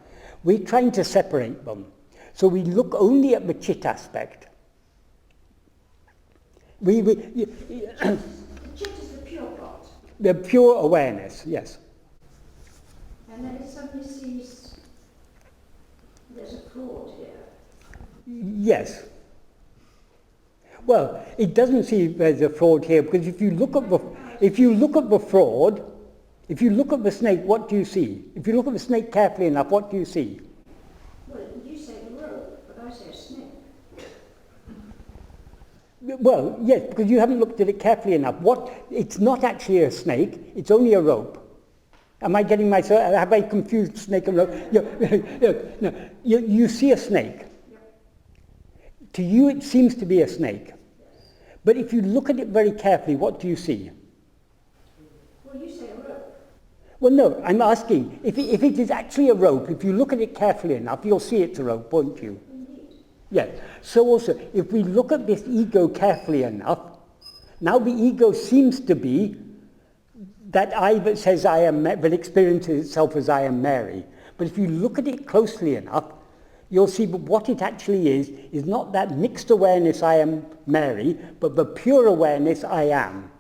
We're trying to separate them. So we look only at the chit aspect. The chit is the pure part. The pure awareness, yes. And then it suddenly sees there's a fraud here. Yes. Well, it doesn't see there's a fraud here, because if you look at the fraud, if you look at the snake, what do you see? If you look at the snake carefully enough, what do you see? Well, you say the rope, but I say a snake. Well, yes, because you haven't looked at it carefully enough. It's not actually a snake, it's only a rope. Am I getting myself, have I confused snake and rope? No, you see a snake. To you it seems to be a snake. But if you look at it very carefully, what do you see? Well, you say a rope. Well, no, I'm asking, if it is actually a rope, if you look at it carefully enough, you'll see it's a rope, won't you? Indeed. Yes. So also, if we look at this ego carefully enough, now the ego seems to be that I that says I am, that experiences itself as I am Mary. But if you look at it closely enough, you'll see that what it actually is not that mixed awareness I am Mary, but the pure awareness I am.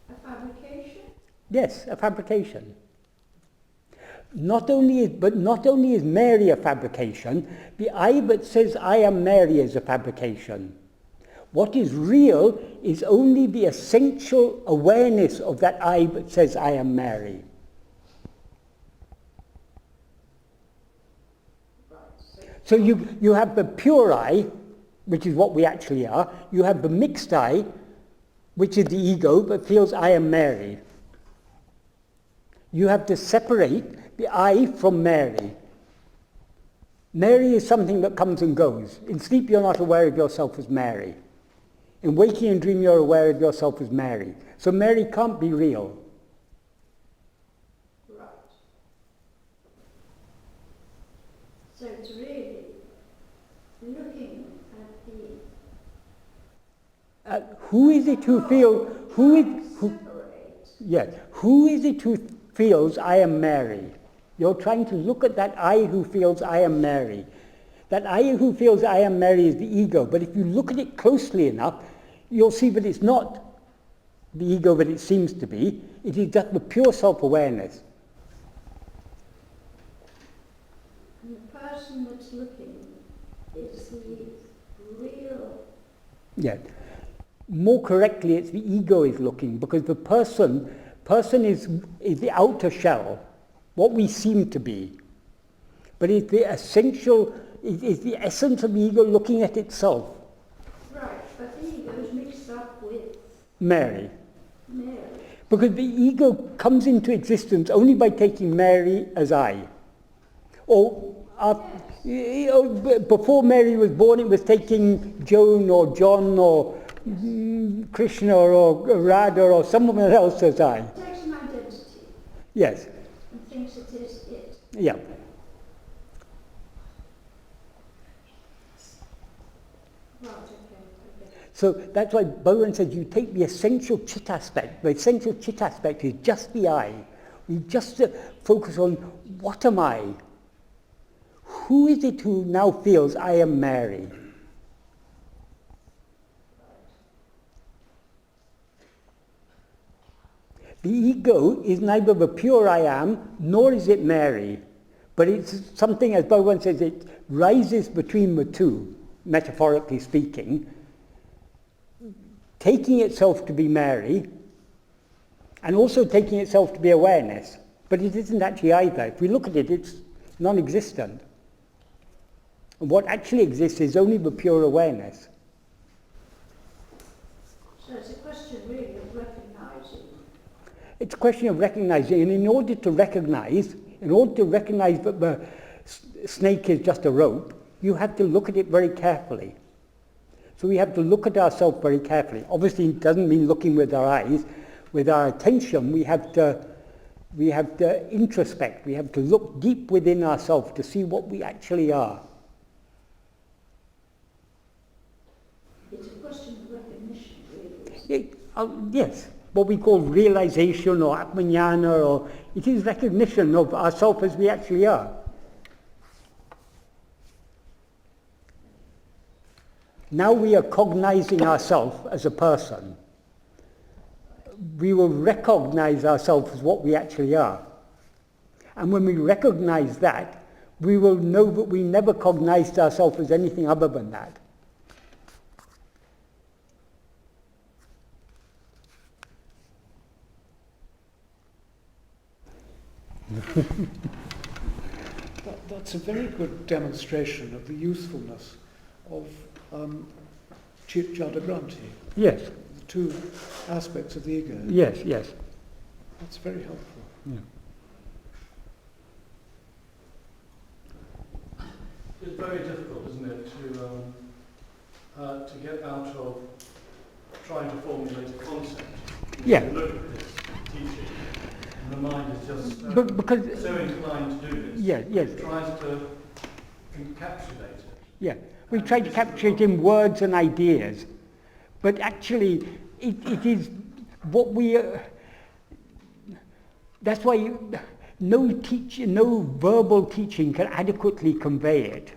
A fabrication? Yes, a fabrication. Not only is Mary a fabrication, the I that says I am Mary is a fabrication. What is real is only the essential awareness of that I that says I am Mary. So you have the pure I, which is what we actually are. You have the mixed I, which is the ego that feels I am Mary. You have to separate the I from Mary. Mary is something that comes and goes. In sleep you're not aware of yourself as Mary. In waking and dream you're aware of yourself as Mary. So Mary can't be real. Right. So it's really looking at the... Who is it who feels... Who is it who feels I am Mary? You're trying to look at that I who feels I am Mary. That I who feels I am Mary is the ego, but if you look at it closely enough, you'll see that it's not the ego that it seems to be. It is just the pure self-awareness. And the person that's looking is the real... Yeah. More correctly, it's the ego is looking, because the person is the outer shell, what we seem to be. But it's the essential, it's the essence of the ego looking at itself. Right, but the ego is mixed up with Mary. Mary. Because the ego comes into existence only by taking Mary as I. Or before Mary was born, it was taking Joan or John or Krishna or Radha or someone else as I. It takes an identity. Yes. And thinks it is it. Yeah. Right, okay. So that's why Bhagavan says you take the essential chit aspect. The essential chit aspect is just the I. We just focus on what am I? Who is it who now feels I am Mary? The ego is neither the pure I am, nor is it Mary. But it's something, as Bhagavan says, it rises between the two, metaphorically speaking, taking itself to be Mary, and also taking itself to be awareness. But it isn't actually either. If we look at it, it's non-existent. And what actually exists is only the pure awareness. So it's a question really of recognizing. It's a question of recognizing, and in order to recognize that the snake is just a rope, you have to look at it very carefully. So we have to look at ourselves very carefully. Obviously, it doesn't mean looking with our eyes. With our attention, we have to introspect. We have to look deep within ourselves to see what we actually are. It's a question of recognition, really. Yes, what we call realization or ātma-vichara, or it is recognition of ourselves as we actually are. Now we are cognizing ourselves as a person. We will recognize ourselves as what we actually are. And when we recognize that, we will know that we never cognized ourselves as anything other than that. That's a very good demonstration of the usefulness of cit-jaḍa-granthi. Yes. The two aspects of the ego. Yes, yes. That's very helpful. Yeah. It's very difficult, isn't it, to get out of trying to formulate a concept. Yeah. You look at this teaching, and the mind is just because so inclined to do this. Yeah, yes. It tries to encapsulate it. Yeah, We try to capture it in words and ideas. But actually, it is what we... that's why no verbal teaching can adequately convey it.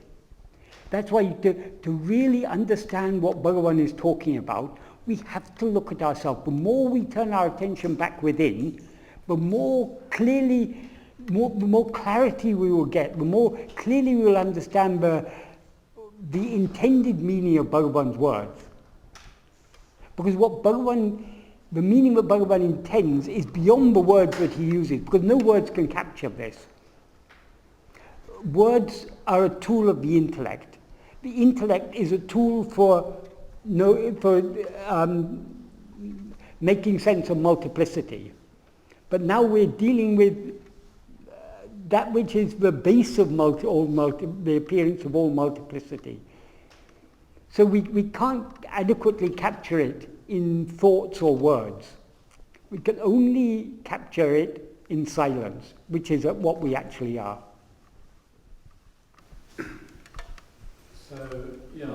That's why to really understand what Bhagavan is talking about, we have to look at ourselves. The more we turn our attention back within, the more clearly, the more clarity we will get, the more clearly we will understand the intended meaning of Bhagavan's words. Because the meaning that Bhagavan intends is beyond the words that he uses, because no words can capture this. Words are a tool of the intellect. The intellect is a tool for making sense of multiplicity. But now we're dealing with that which is the base of the appearance of all multiplicity. So we can't adequately capture it in thoughts or words. We can only capture it in silence, which is what we actually are. So, you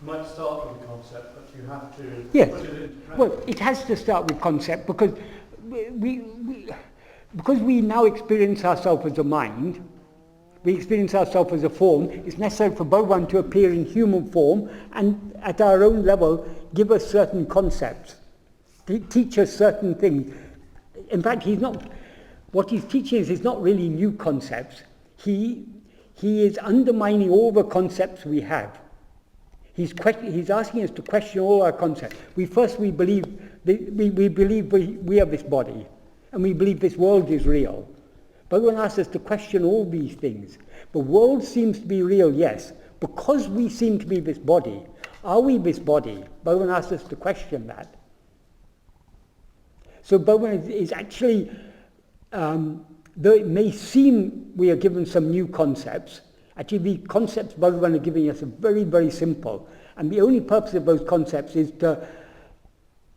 might start with a concept, but you have to put it into practice. Well, it has to start with concept, because we now experience ourselves as a mind, we experience ourselves as a form. It's necessary for Bhagavan to appear in human form and at our own level give us certain concepts, teach us certain things. In fact, what he's teaching us is not really new concepts. He is undermining all the concepts we have. He's asking us to question all our concepts. We believe we have this body, and we believe this world is real. Bhagavan asks us to question all these things. The world seems to be real, yes, because we seem to be this body. Are we this body? Bhagavan asks us to question that. So Bhagavan is actually, though it may seem we are given some new concepts, actually the concepts Bhagavan is giving us are very, very simple. And the only purpose of those concepts is to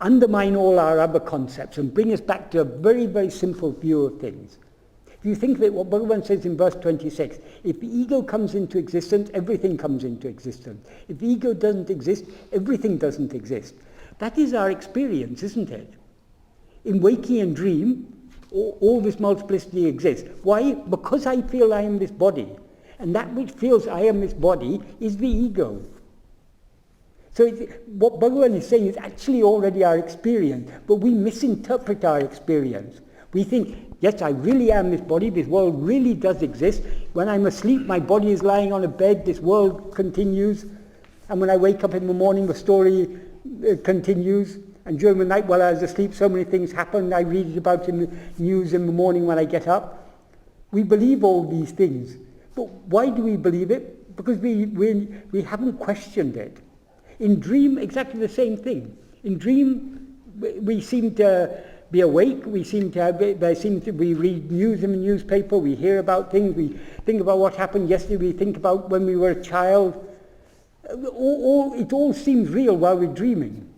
undermine all our other concepts and bring us back to a very, very simple view of things. If you think of it, what Bhagavan says in verse 26, if the ego comes into existence, everything comes into existence. If the ego doesn't exist, everything doesn't exist. That is our experience, isn't it? In waking and dream, all this multiplicity exists. Why? Because I feel I am this body. And that which feels I am this body is the ego. So what Bhagavan is saying is actually already our experience, but we misinterpret our experience. We think, yes, I really am this body, this world really does exist. When I'm asleep, my body is lying on a bed, this world continues. And when I wake up in the morning, the story continues. And during the night while I was asleep, so many things happen. I read it about in the news in the morning when I get up. We believe all these things. But why do we believe it? Because we haven't questioned it. In dream, exactly the same thing. In dream, we seem to be awake, we read news in the newspaper, we hear about things, we think about what happened yesterday, we think about when we were a child. It all seems real while we're dreaming.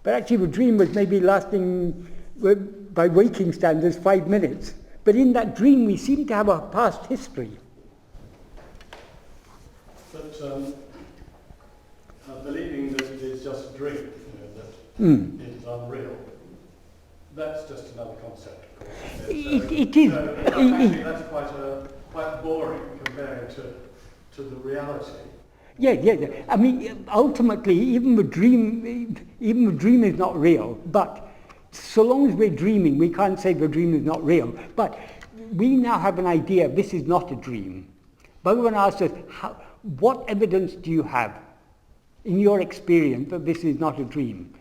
But actually the dream was maybe lasting, by waking standards, 5 minutes. But in that dream we seem to have a past history. But believing that it is just a dream, that it is unreal, that's just another concept, of course. It is. Actually, that's quite boring compared to the reality. Yeah. I mean, ultimately, even the dream is not real. But so long as we're dreaming, we can't say the dream is not real. But we now have an idea this is not a dream. Bhagavan asks us, what evidence do you have in your experience that this is not a dream?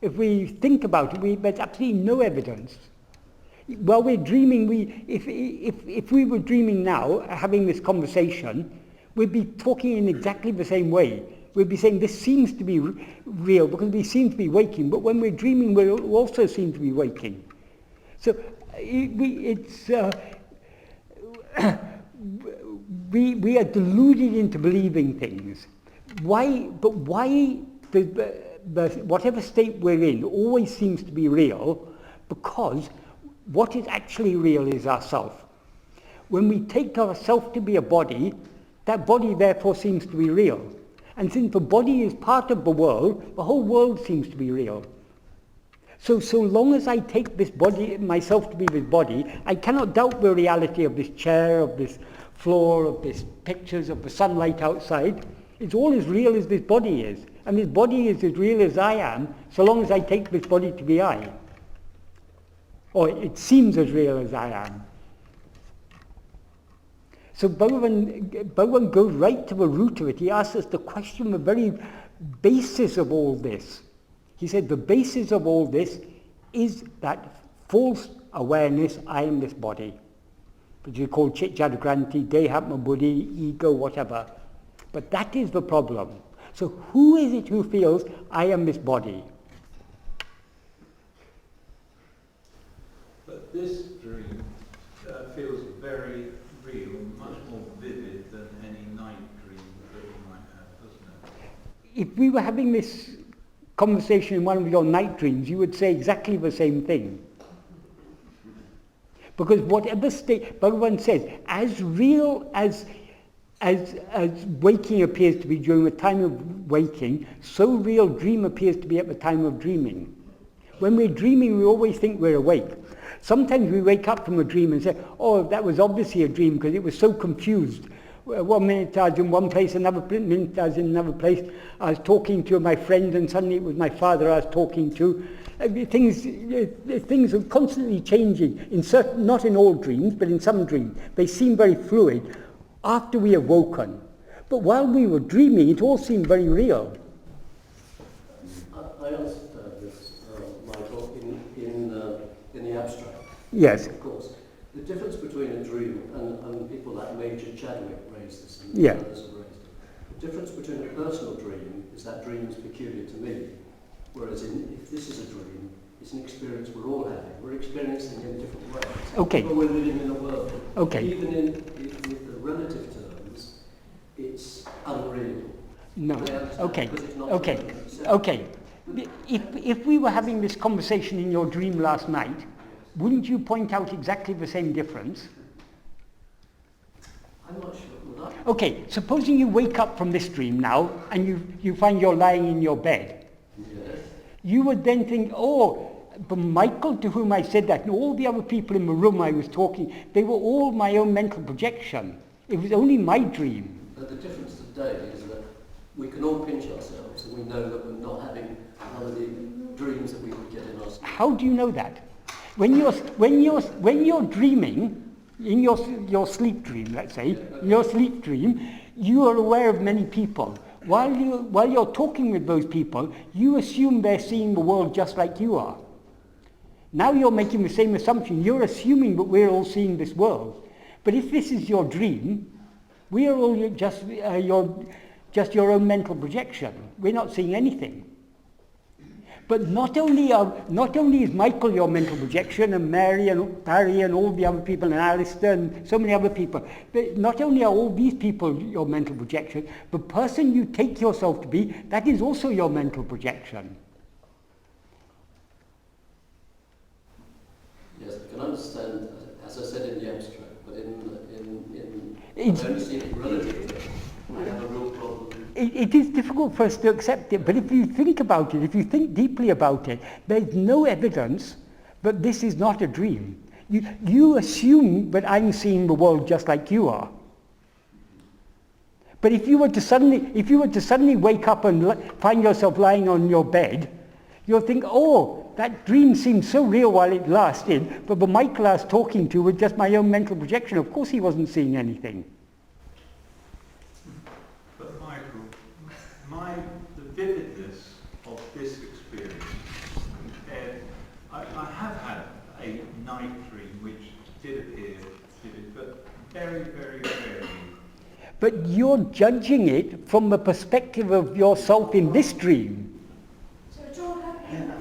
If we think about it, there's absolutely no evidence. While we're dreaming, if we were dreaming now, having this conversation, we'd be talking in exactly the same way. We'd be saying this seems to be real because we seem to be waking, but when we're dreaming, we also seem to be waking. So we are deluded into believing things. Why? But why does whatever state we're in always seems to be real? Because what is actually real is ourself. When we take ourself to be a body, that body therefore seems to be real. And since the body is part of the world, the whole world seems to be real. So long as I take this body, myself to be this body, I cannot doubt the reality of this chair, of this floor, of these pictures, of the sunlight outside. It's all as real as this body is. And this body is as real as I am, so long as I take this body to be I. Or it seems as real as I am. So Bhagavan goes right to the root of it. He asks us to question the very basis of all this. He said the basis of all this is that false awareness, I am this body, which is called cit-jaḍa-granthi, dehatma-buddhi, ego, whatever. But that is the problem. So who is it who feels, I am this body? But this dream feels very real, much more vivid than any night dream that we might have, doesn't it? If we were having this conversation in one of your night dreams, you would say exactly the same thing. Because whatever state, Bhagavan says, as real as waking appears to be during the time of waking, so real dream appears to be at the time of dreaming. When we're dreaming, we always think we're awake. Sometimes we wake up from a dream and say, oh, that was obviously a dream because it was so confused. 1 minute I was in one place, another minute I was in another place. I was talking to my friend and suddenly it was my father I was talking to. Things are constantly changing, not in all dreams, but in some dreams. They seem very fluid after we have woken. But while we were dreaming, it all seemed very real. I asked this, Michael, in the abstract. Yes. Of course. The difference between a dream and people like Major Chadwick raised this and yeah. others have raised it. The difference between a personal dream is that dream is peculiar to me, whereas if this is a dream, it's an experience we're all having. We're experiencing it in different ways. Okay. But we're living in a world. Okay. Even with the relative terms, it's unreal. No. Okay. Okay. Okay. If we were having this conversation in your dream last night, wouldn't you point out exactly the same difference? I'm not sure. Would I? Okay, supposing you wake up from this dream now and you find you're lying in your bed. Yes. You would then think, oh, but Michael to whom I said that and all the other people in the room I was talking, they were all my own mental projection. It was only my dream. But the difference today is that we can all pinch ourselves and we know that we're not having one of the dreams that we would get in our sleep. How do you know that? When you're dreaming, in your sleep dream, let's say, in your sleep dream, you are aware of many people. While you're talking with those people, you assume they're seeing the world just like you are. Now you're making the same assumption. You're assuming that we're all seeing this world. But if this is your dream, we are all just your own mental projection. We're not seeing anything. But not only is Michael your mental projection, and Mary and Barry and all the other people, and Alistair and so many other people, but not only are all these people your mental projection, the person you take yourself to be, that is also your mental projection. Yes, I can understand, as I said in the abstract, but It's- I only see it relatively. I have a real problem. It is difficult for us to accept it, but if you think about it, if you think deeply about it, there's no evidence that this is not a dream. You assume that I'm seeing the world just like you are. But if you were to suddenly wake up and find yourself lying on your bed, you'll think, oh, that dream seemed so real while it lasted, but the Michael I was talking to was just my own mental projection. Of course he wasn't seeing anything. The vividness of this experience, I have had a night dream which did appear vivid, but very, very rarely. But you're judging it from the perspective of yourself in this dream. So it's all happening.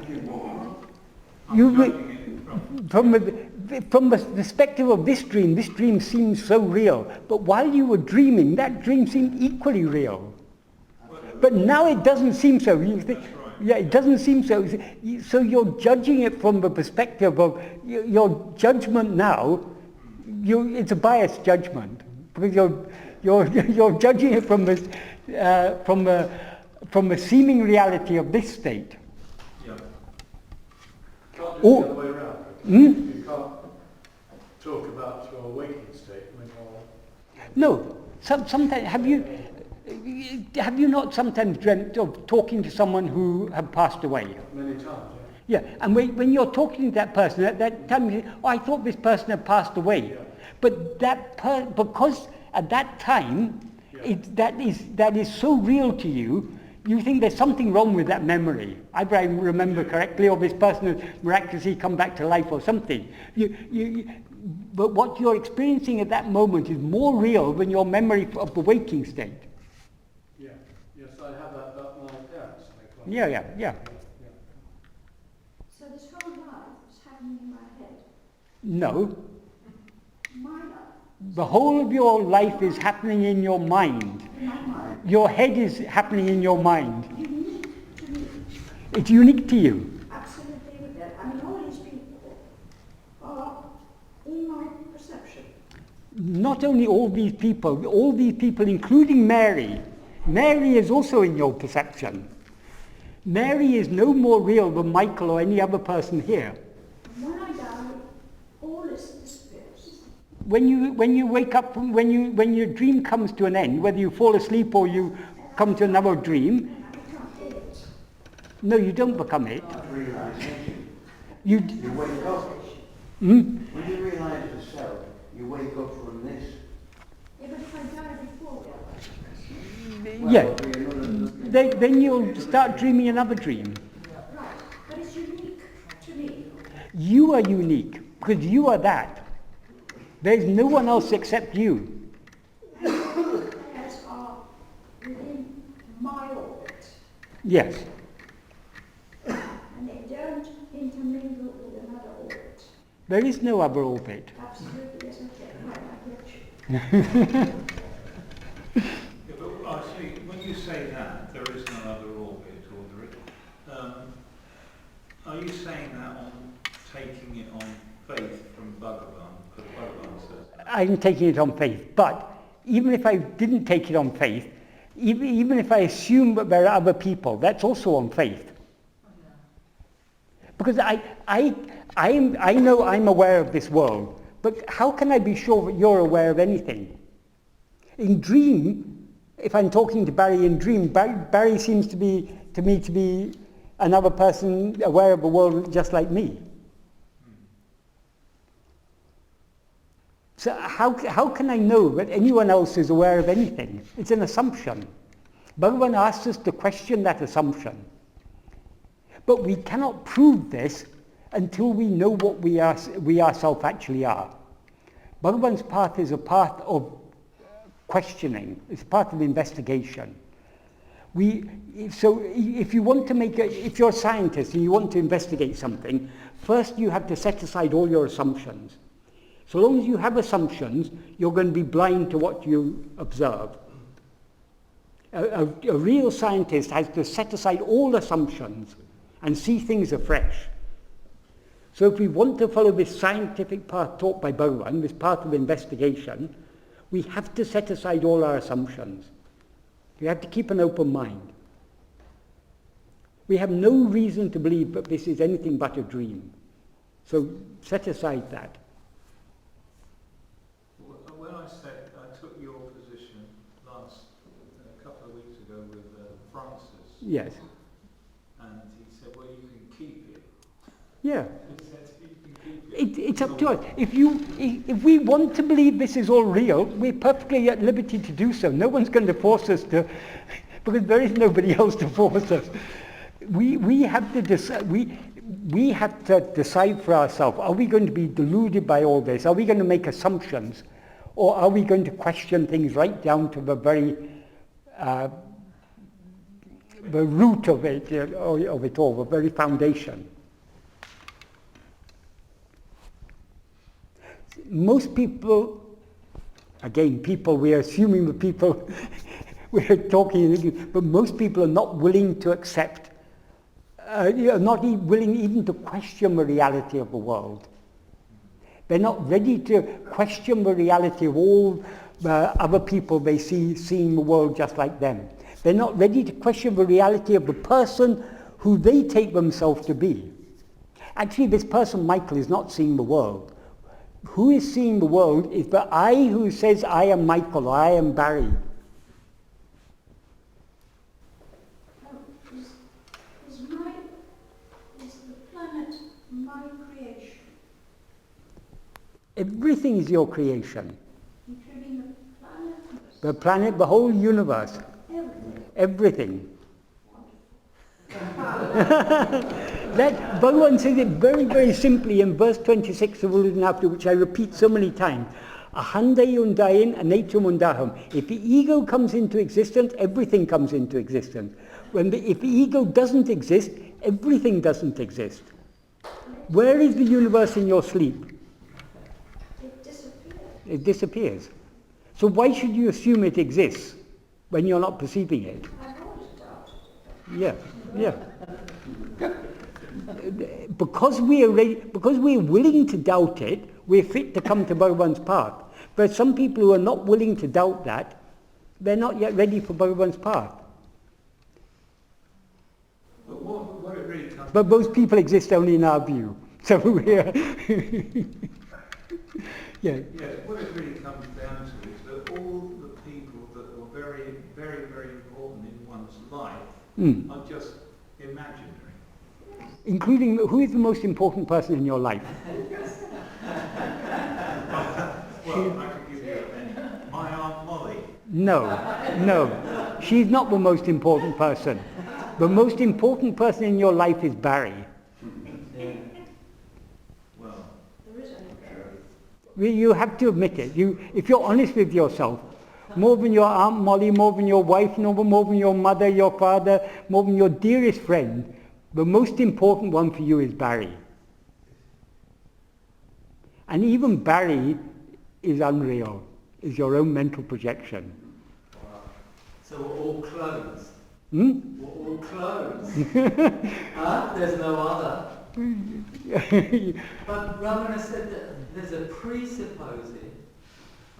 From the perspective of this dream seems so real. But while you were dreaming, that dream seemed equally real. But now it doesn't seem so. Yeah, it doesn't seem so. So you're judging it from the perspective of your judgment now. It's a biased judgment because You're judging it from the seeming reality of this state. Yeah. Can't do it the other way around. You can't talk about your waking state when you're... No. Sometimes have you not sometimes dreamt of talking to someone who have passed away? Many times. Yeah, and when you're talking to that person, at that time you say, oh, I thought this person had passed away. Yeah. But because at that time, Yeah. that is so real to you, you think there's something wrong with that memory. If I remember correctly, or this person has miraculously come back to life or something. But what you're experiencing at that moment is more real than your memory of the waking state. Yeah. Yes, I have that about my parents. Yeah. So this whole life is happening in my head. No. My life. The whole of your life is happening in your mind. In my mind. Your head is happening in your mind. Unique to me. It's unique to you. Absolutely with that. I mean, all these people are in my perception. Not only all these people including Mary. Mary is also in your perception. Mary is no more real than Michael or any other person here. When I die, all this disappears. When you wake up, when your dream comes to an end, whether you fall asleep or you come to another dream, I become it. no, you don't become it. That's realization. You You wake up. Hmm? When you realize the self, you wake up from this. Yeah, but if I die before, Yeah. It'll be another- Then you'll start dreaming another dream. right. But it's unique to me. You are unique because you are that. There's no one else except you. As are within my orbit. Yes. And they don't intermingle with another orbit. There is no other orbit. Absolutely, yes, okay, right, I get you. Yeah, but I see, when you say that, there is no other orbit, are you saying that on taking it on faith from Bhagavan? Because Bhagavan says... I'm taking it on faith, but even if I didn't take it on faith, even if I assume that there are other people, that's also on faith. Because I know I'm aware of this world, but how can I be sure that you're aware of anything? In dream, if I'm talking to Barry in dream, Barry seems to me to be another person aware of the world just like me. So how can I know that anyone else is aware of anything? It's an assumption. Bhagavan asks us to question that assumption. But we cannot prove this until we know what we ourselves actually are. Bhagavan's path is a path of questioning. It's a path of investigation. So if you're a scientist and you want to investigate something, first you have to set aside all your assumptions. So long as you have assumptions, you're going to be blind to what you observe. A real scientist has to set aside all assumptions and see things afresh. So if we want to follow this scientific path taught by Bhagavan, this path of investigation, we have to set aside all our assumptions. We have to keep an open mind. We have no reason to believe that this is anything but a dream. So set aside that. When I took your position a couple of weeks ago with Francis. Yes. And he said, well, you can keep it. Yeah. He said, you can keep it. It's up to us. If we want to believe this is all real, we're perfectly at liberty to do so. No one's going to force us to, because there is nobody else to force us. We have to decide. We have to decide for ourselves. Are we going to be deluded by all this? Are we going to make assumptions, or are we going to question things right down to the very the root of it all, the very foundation? Most people, again, we are assuming the people we're talking, but most people are not willing to accept, not willing even to question the reality of the world. They're not ready to question the reality of all other people they seeing the world just like them. They're not ready to question the reality of the person who they take themselves to be. Actually, this person, Michael, is not seeing the world. Who is seeing the world is the I who says, I am Michael, or I am Barry. Is the planet my creation? Everything is your creation. Including the planet? The planet, the whole universe. Everything. That Bhagavan says it very, very simply in verse 26 of Uḷḷadu Nāṛpadu, which I repeat so many times. Ahandai undayin anatum undaham. If the ego comes into existence, everything comes into existence. If the ego doesn't exist, everything doesn't exist. Where is the universe in your sleep? It disappears. It disappears. So why should you assume it exists when you're not perceiving it? I've always doubted. Yeah. Because we're willing to doubt it, we're fit to come to Bhagavan's path. But some people who are not willing to doubt that, they're not yet ready for Bhagavan's path. But what it really comes But those people exist only in our view. So we're yeah. what it really comes down to is that all the people that were very, very, very important in one's life are just imaginary. Including, who is the most important person in your life? Well, I could give you a name. My Aunt Molly. No. She's not the most important person. The most important person in your life is Barry. Well, There is only Barry. You have to admit it. If you're honest with yourself, more than your Aunt Molly, more than your wife, more than your mother, your father, more than your dearest friend, the most important one for you is Barry. And even Barry is unreal, is your own mental projection. Wow. So we're all clones. Hmm? We're all clones. There's no other. But Ramana said that there's a presupposing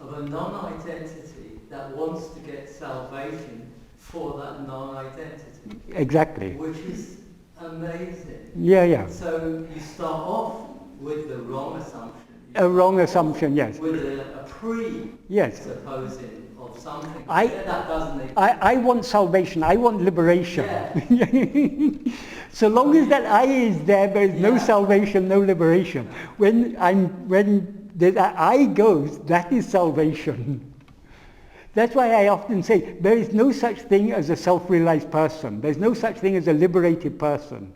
of a non-identity that wants to get salvation for that non-identity. Exactly. Which is amazing. Yeah. So you start off with the wrong assumption. A wrong assumption, yes. With a presupposing of something. That doesn't exist. I want salvation, I want liberation. Yeah. So long as that I is there, there is no salvation, no liberation. When that I goes, that is salvation. That's why I often say there is no such thing as a self-realized person. There's no such thing as a liberated person.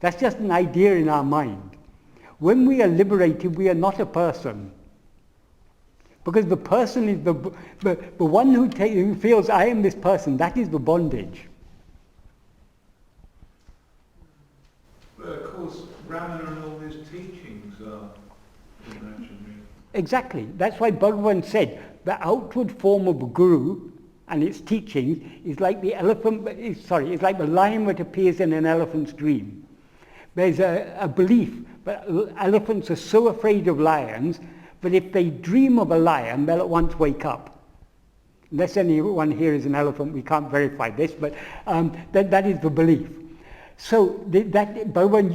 That's just an idea in our mind. When we are liberated, we are not a person. Because the person is the one who feels I am this person, that is the bondage. but of course, Ramana and all his teachings are imaginary. Exactly. That's why Bhagavan said the outward form of a guru and its teachings is like the it's like the lion that appears in an elephant's dream. There's a belief that elephants are so afraid of lions that if they dream of a lion, they'll at once wake up. Unless anyone here is an elephant, we can't verify this, but that is the belief. So Bhagavan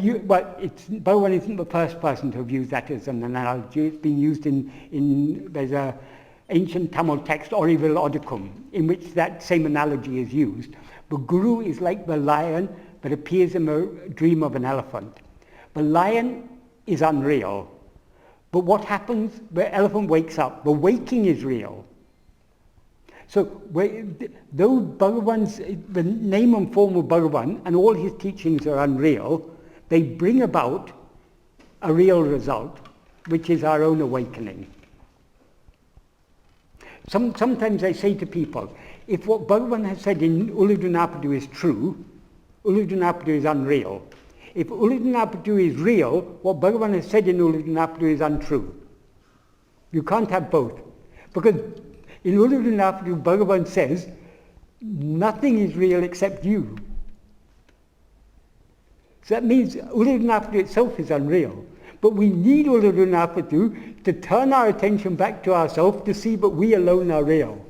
isn't the first person to have used that as an analogy. It's been used there's an ancient Tamil text, ōrivill-odukkum, in which that same analogy is used. The guru is like the lion that appears in the dream of an elephant. The lion is unreal. But what happens? The elephant wakes up. The waking is real. So though the name and form of Bhagavan and all his teachings are unreal, they bring about a real result, which is our own awakening. Sometimes I say to people, if what Bhagavan has said in Uḷḷadu Nāṛpadu is true, Uḷḷadu Nāṛpadu is unreal. If Uḷḷadu Nāṛpadu is real, what Bhagavan has said in Uḷḷadu Nāṛpadu is untrue. You can't have both. Because in Uḷḷadu Nāṛpadu, Bhagavan says, nothing is real except you. So that means Uḷḷadu Nāṛpadu itself is unreal. But we need Uḷḷadu Nāṛpadu to turn our attention back to ourselves to see that we alone are real.